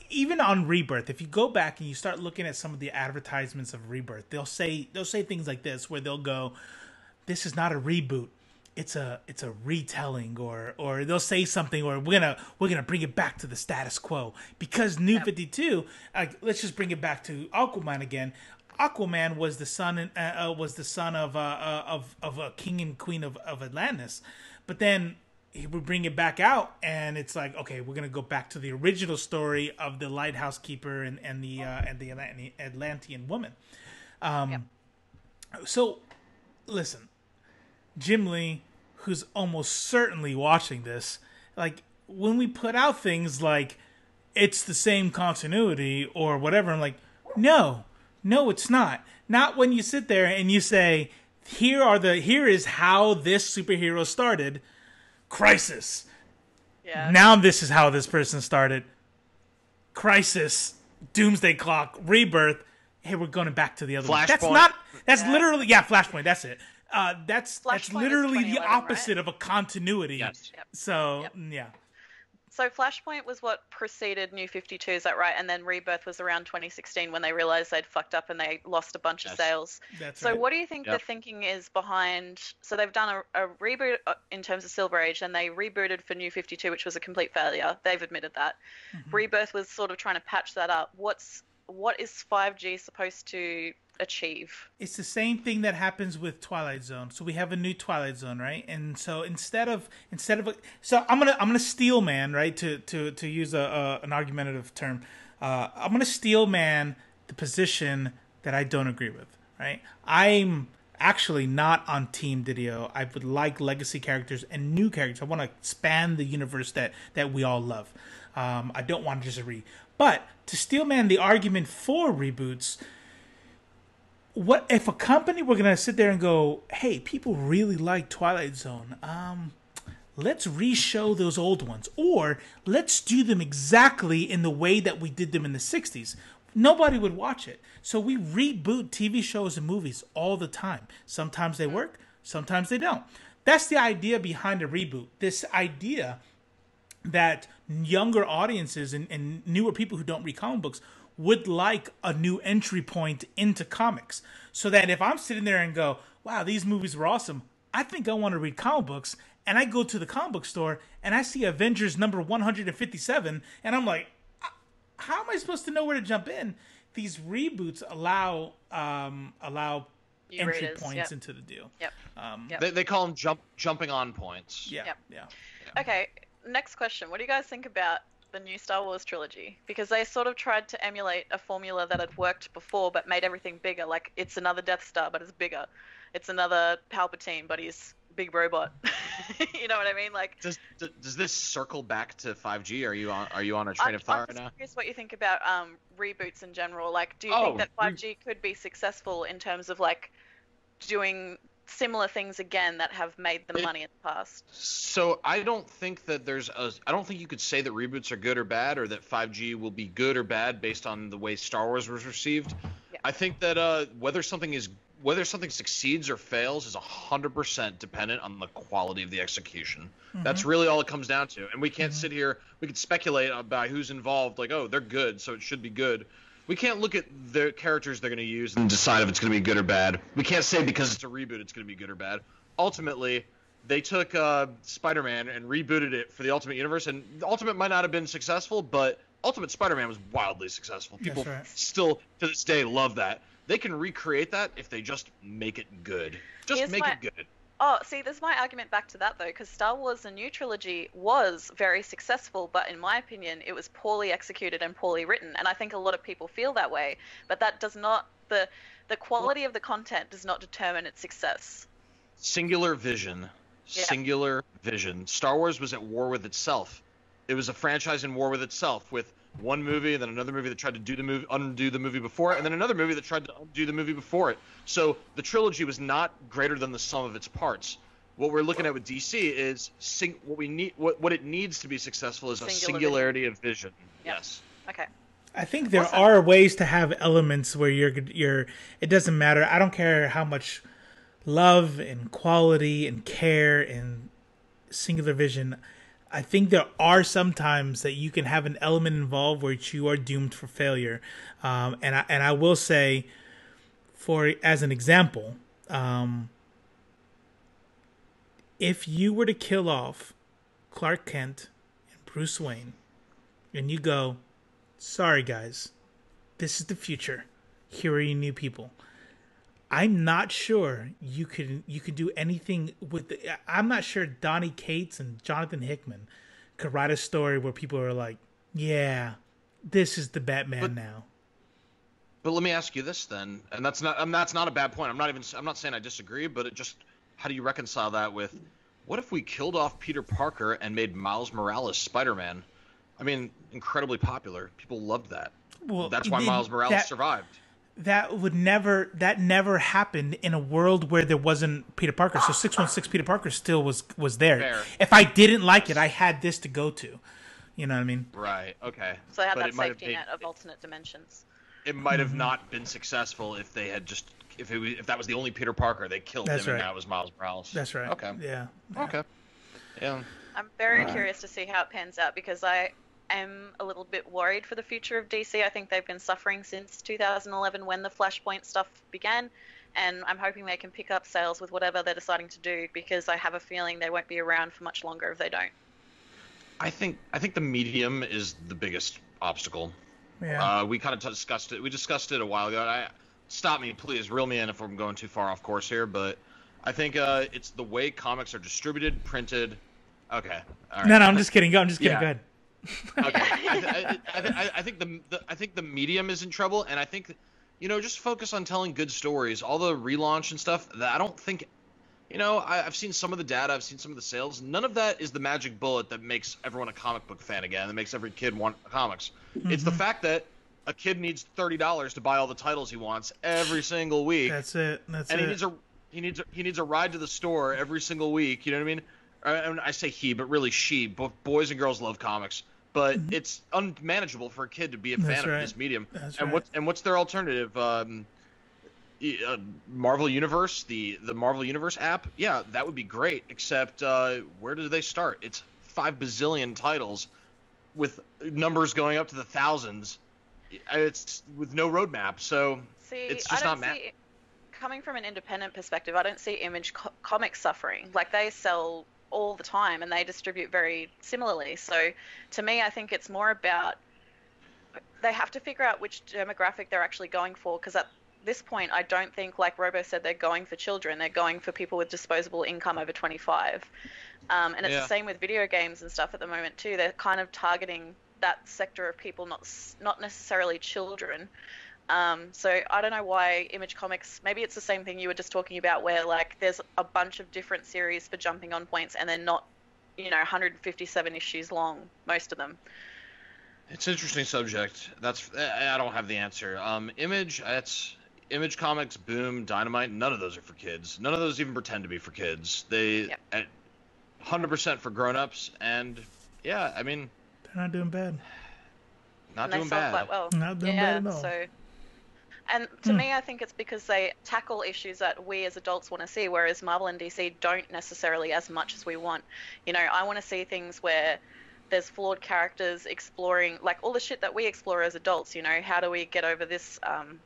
even on Rebirth, if you go back and you start looking at some of the advertisements of Rebirth, they'll say things like this where they'll go, this is not a reboot, it's a retelling, or they'll say something, or we're gonna bring it back to the status quo because New 52. Let's just bring it back to Aquaman again. Aquaman was the son of a king and queen of Atlantis, but then he would bring it back out, and it's like, okay, we're gonna go back to the original story of the lighthouse keeper and the Atlantean woman. So, listen. Jim Lee, who's almost certainly watching this, like, when we put out things like it's the same continuity or whatever, I'm like, no, it's not. Not when you sit there and you say, here is how this superhero started. Crisis. Yeah. Now this is how this person started. Crisis. Doomsday Clock. Rebirth. Hey, we're going back to the other one. That's literally Flashpoint. That's it. That's literally the opposite of a continuity. Yes. So, So Flashpoint was what preceded New 52, is that right? And then Rebirth was around 2016 when they realized they'd fucked up and they lost a bunch of sales. That's so right. What do you think the thinking is behind... So they've done a reboot in terms of Silver Age, and they rebooted for New 52, which was a complete failure. They've admitted that. Mm-hmm. Rebirth was sort of trying to patch that up. What is 5G supposed to achieve? It's the same thing that happens with Twilight Zone. So we have a new Twilight Zone, right? And so instead of so I'm gonna steel man, right? To use an argumentative term, I'm gonna steel man the position that I don't agree with, right? I'm actually not on Team Didio. I would like legacy characters and new characters. I want to expand the universe that we all love. I don't want to just But to steel man the argument for reboots, what if a company were going to sit there and go, hey, people really like Twilight Zone. Let's re-show those old ones. Or let's do them exactly in the way that we did them in the 60s. Nobody would watch it. So we reboot TV shows and movies all the time. Sometimes they work, sometimes they don't. That's the idea behind a reboot. This idea that younger audiences and newer people who don't read comic books would like a new entry point into comics. So that if I'm sitting there and go, wow, these movies were awesome, I think I want to read comic books, and I go to the comic book store and I see Avengers number 157, and I'm like, how am I supposed to know where to jump in? These reboots allow entry points into the deal. Yep. They call them jumping on points. Yeah. Okay. next question. What do you guys think about the new Star Wars trilogy? Because they sort of tried to emulate a formula that had worked before, but made everything bigger. Like, it's another Death Star, but it's bigger. It's another Palpatine, but he's big robot. You know what I mean? Like, does this circle back to 5G? Are you on a train of thought right now? I'm curious what you think about reboots in general. Like, do you think that 5G could be successful in terms of like doing similar things again that have made them money in the past? So I don't think that I don't think you could say that reboots are good or bad, or that 5G will be good or bad based on the way Star Wars was received. Yeah. I think that whether something succeeds or fails is 100% dependent on the quality of the execution. Mm-hmm. That's really all it comes down to. And we can't sit here, we can speculate about who's involved, like, oh, they're good, so it should be good. We can't look at the characters they're going to use and decide if it's going to be good or bad. We can't say because it's a reboot it's going to be good or bad. Ultimately, they took Spider-Man and rebooted it for the Ultimate Universe, and the Ultimate might not have been successful, but Ultimate Spider-Man was wildly successful. People still, to this day, love that. They can recreate that if they just make it good. Just make it good. Oh, see, there's my argument back to that, though, because Star Wars, the new trilogy, was very successful, but in my opinion, it was poorly executed and poorly written, and I think a lot of people feel that way, but that does not, the quality of the content does not determine its success. Singular vision. Yeah. Singular vision. Star Wars was at war with itself. It was a franchise in war with itself, with one movie, then another movie that tried to undo the movie before it, and then another movie that tried to undo the movie before it. So the trilogy was not greater than the sum of its parts. What we're looking at with DC is what it needs to be successful is a singularity of vision. Yep. Yes. Okay. I think there are ways to have elements where you're. It doesn't matter. I don't care how much love and quality and care and singular vision. I think there are some times that you can have an element involved where you are doomed for failure. And I will say, as an example, if you were to kill off Clark Kent and Bruce Wayne, and you go, sorry guys, this is the future. Here are your new people. I'm not sure you could do anything with I'm not sure Donny Cates and Jonathan Hickman could write a story where people are like, yeah, this is the Batman now. But let me ask you this then, and that's not a bad point. I'm not saying I disagree, but how do you reconcile that with, what if we killed off Peter Parker and made Miles Morales Spider-Man? I mean, incredibly popular. People loved that. Well, that's why Miles Morales survived. That never happened in a world where there wasn't Peter Parker. So 616 Peter Parker still was there. Fair. If I didn't like it, I had this to go to. You know what I mean? Right. Okay. So they had that safety net of alternate dimensions. It might have not been successful if they had just if that was the only Peter Parker, they killed him and that was Miles Morales. That's right. Okay. Yeah. Okay. Yeah. I'm very curious to see how it pans out, because I am a little bit worried for the future of DC. I think they've been suffering since 2011 when the Flashpoint stuff began, and I'm hoping they can pick up sales with whatever they're deciding to do, because I have a feeling they won't be around for much longer if they don't. I think the medium is the biggest obstacle. Yeah. We kind of discussed it. We discussed it a while ago. Stop me, please. Reel me in if I'm going too far off course here, but I think it's the way comics are distributed, printed. Okay. All right. No, I'm just kidding. I'm just kidding. Go ahead. Okay. I think the medium is in trouble, and I think, just focus on telling good stories. All the relaunch and stuff, that I don't think, I've seen some of the data, I've seen some of the sales. None of that is the magic bullet that makes everyone a comic book fan again, that makes every kid want comics. Mm-hmm. It's the fact that a kid needs $30 to buy all the titles he wants every single week. That's it. He needs a ride to the store every single week. You know what I mean? I say he, but really she. Both boys and girls love comics. But it's unmanageable for a kid to be a fan of this medium. What's their alternative? Marvel Universe, the Marvel Universe app. Yeah, that would be great. Except where do they start? It's 5 bazillion titles, with numbers going up to the thousands. It's with no roadmap, so it's just not. Coming from an independent perspective, I don't see Image Comics suffering. Like, they sell all the time and they distribute very similarly. So to me, I think it's more about they have to figure out which demographic they're actually going for, because at this point I don't think, like Robo said, they're going for children. They're going for people with disposable income over 25. And it's the same with video games and stuff at the moment too. They're kind of targeting that sector of people, not necessarily children. So I don't know why Image Comics, maybe it's the same thing you were just talking about, where like there's a bunch of different series for jumping on points, and they're not, 157 issues long, most of them. It's an interesting subject. I don't have the answer. Image Comics, Boom, Dynamite, none of those are for kids. None of those even pretend to be for kids. They 100% for grown-ups, and yeah, I mean, they're not doing bad. Not doing bad. Quite well. Not doing bad at all. So, and to me, I think it's because they tackle issues that we as adults want to see, whereas Marvel and DC don't necessarily as much as we want. I want to see things where there's flawed characters exploring, like all the shit that we explore as adults. How do we get over this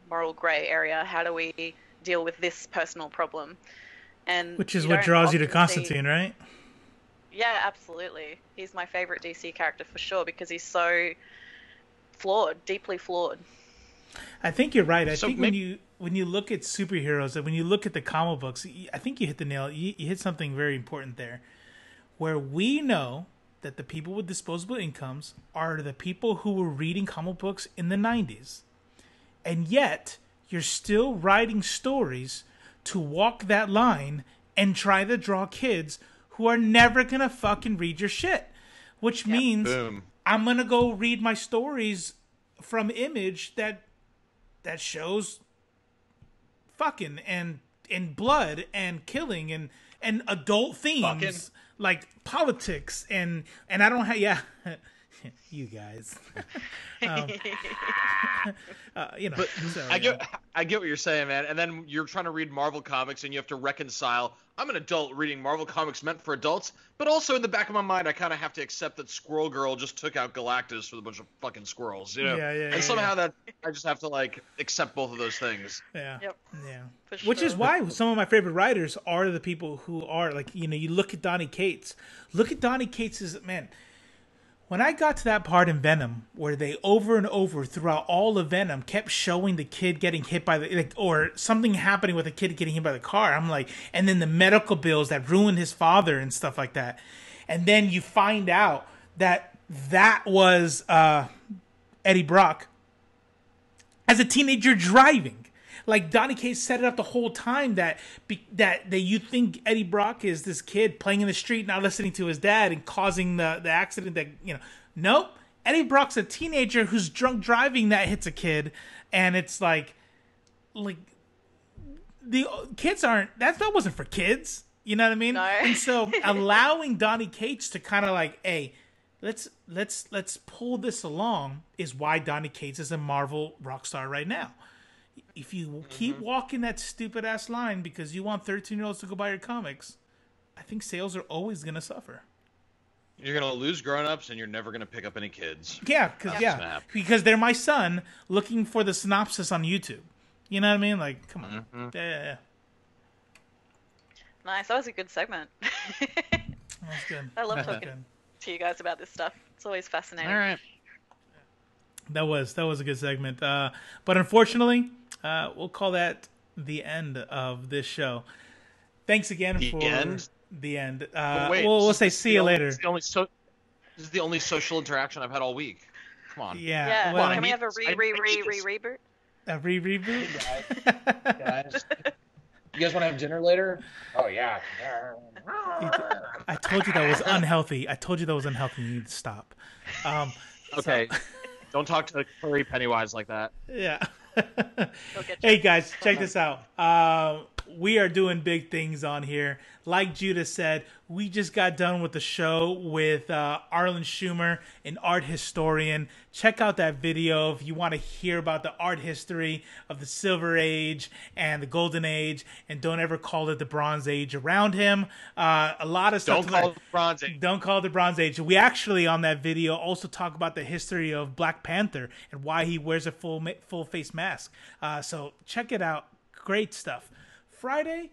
moral grey area? How do we deal with this personal problem? And which is what draws you to Constantine, right? Yeah, absolutely. He's my favorite DC character for sure because he's so flawed, deeply flawed. I think you're right. I think when you look at superheroes and when you look at the comic books, I think you hit the nail. You hit something very important there, where we know that the people with disposable incomes are the people who were reading comic books in the 90s. And yet, you're still writing stories to walk that line and try to draw kids who are never going to fucking read your shit. Which means I'm going to go read my stories from Image that shows fucking and blood and killing and adult themes like politics and I don't have you guys but I get what you're saying, man. And then you're trying to read Marvel comics and you have to reconcile, I'm an adult reading Marvel comics meant for adults, but also in the back of my mind I kind of have to accept that Squirrel Girl just took out Galactus with a bunch of fucking squirrels, and somehow that I just have to like accept both of those things. Which is why some of my favorite writers are the people who are like, you look at Donny Cates. Look at Donny Cates' man. When I got to that part in Venom where they over and over throughout all of Venom kept showing the kid getting hit by or something happening with a kid getting hit by the car, I'm like, and then the medical bills that ruined his father and stuff like that. And then you find out that was Eddie Brock as a teenager driving. Like Donny Cates set it up the whole time that you think Eddie Brock is this kid playing in the street, not listening to his dad and causing the accident that, Nope. Eddie Brock's a teenager who's drunk driving that hits a kid. And it's like the kids that wasn't for kids. You know what I mean? No. And so allowing Donny Cates to kind of like, hey, let's pull this along is why Donny Cates is a Marvel rock star right now. If you keep walking that stupid ass line because you want 13-year-olds to go buy your comics, I think sales are always going to suffer. You're going to lose grown-ups and you're never going to pick up any kids. Yeah, because they're my son looking for the synopsis on YouTube. You know what I mean? Like, come on. Mm-hmm. Yeah. Nice. That was a good segment. That was good. I love talking to you guys about this stuff. It's always fascinating. All right. That was a good segment. But unfortunately, we'll call that the end of this show. Thanks again for the end. We'll say see you later. This is the only social interaction I've had all week. Come on. Yeah. Well, can we have a reboot? A reboot? Guys. You guys want to have dinner later? Oh, yeah. I told you that was unhealthy. You need to stop. Okay. Don't talk to Furry Pennywise like that. Yeah. Hey, guys, check this out. We are doing big things on here. Like Judah said, we just got done with the show with Arlen Schumer, an art historian. Check out that video if you want to hear about the art history of the Silver Age and the Golden Age, and don't ever call it the Bronze Age around him. A lot of stuff. Don't call it the Bronze Age. Don't call it the Bronze Age. We actually, on that video, also talk about the history of Black Panther and why he wears a full face mask. So check it out. Great stuff. Friday,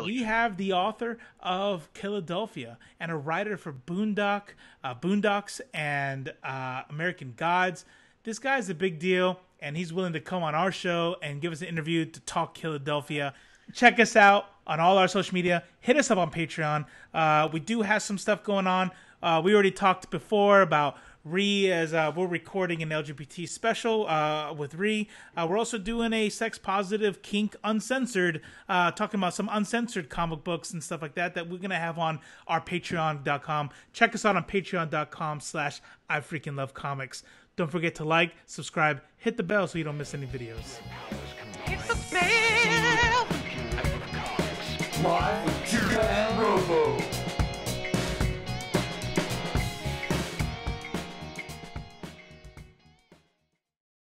we have the author of Philadelphia and a writer for Boondocks and American Gods. This guy's a big deal, and he's willing to come on our show and give us an interview to talk Philadelphia. Check us out. on all our social media. Hit us up on Patreon. We do have some stuff going on. We already talked before about Ree, as we're recording an LGBT special with Ree. We're also doing a sex positive kink uncensored, talking about some uncensored comic books and stuff like that we're gonna have on our Patreon.com. Check us out on Patreon.com/IFreakinLoveComics. Don't forget to like, subscribe, hit the bell so you don't miss any videos. Hit the bell. Live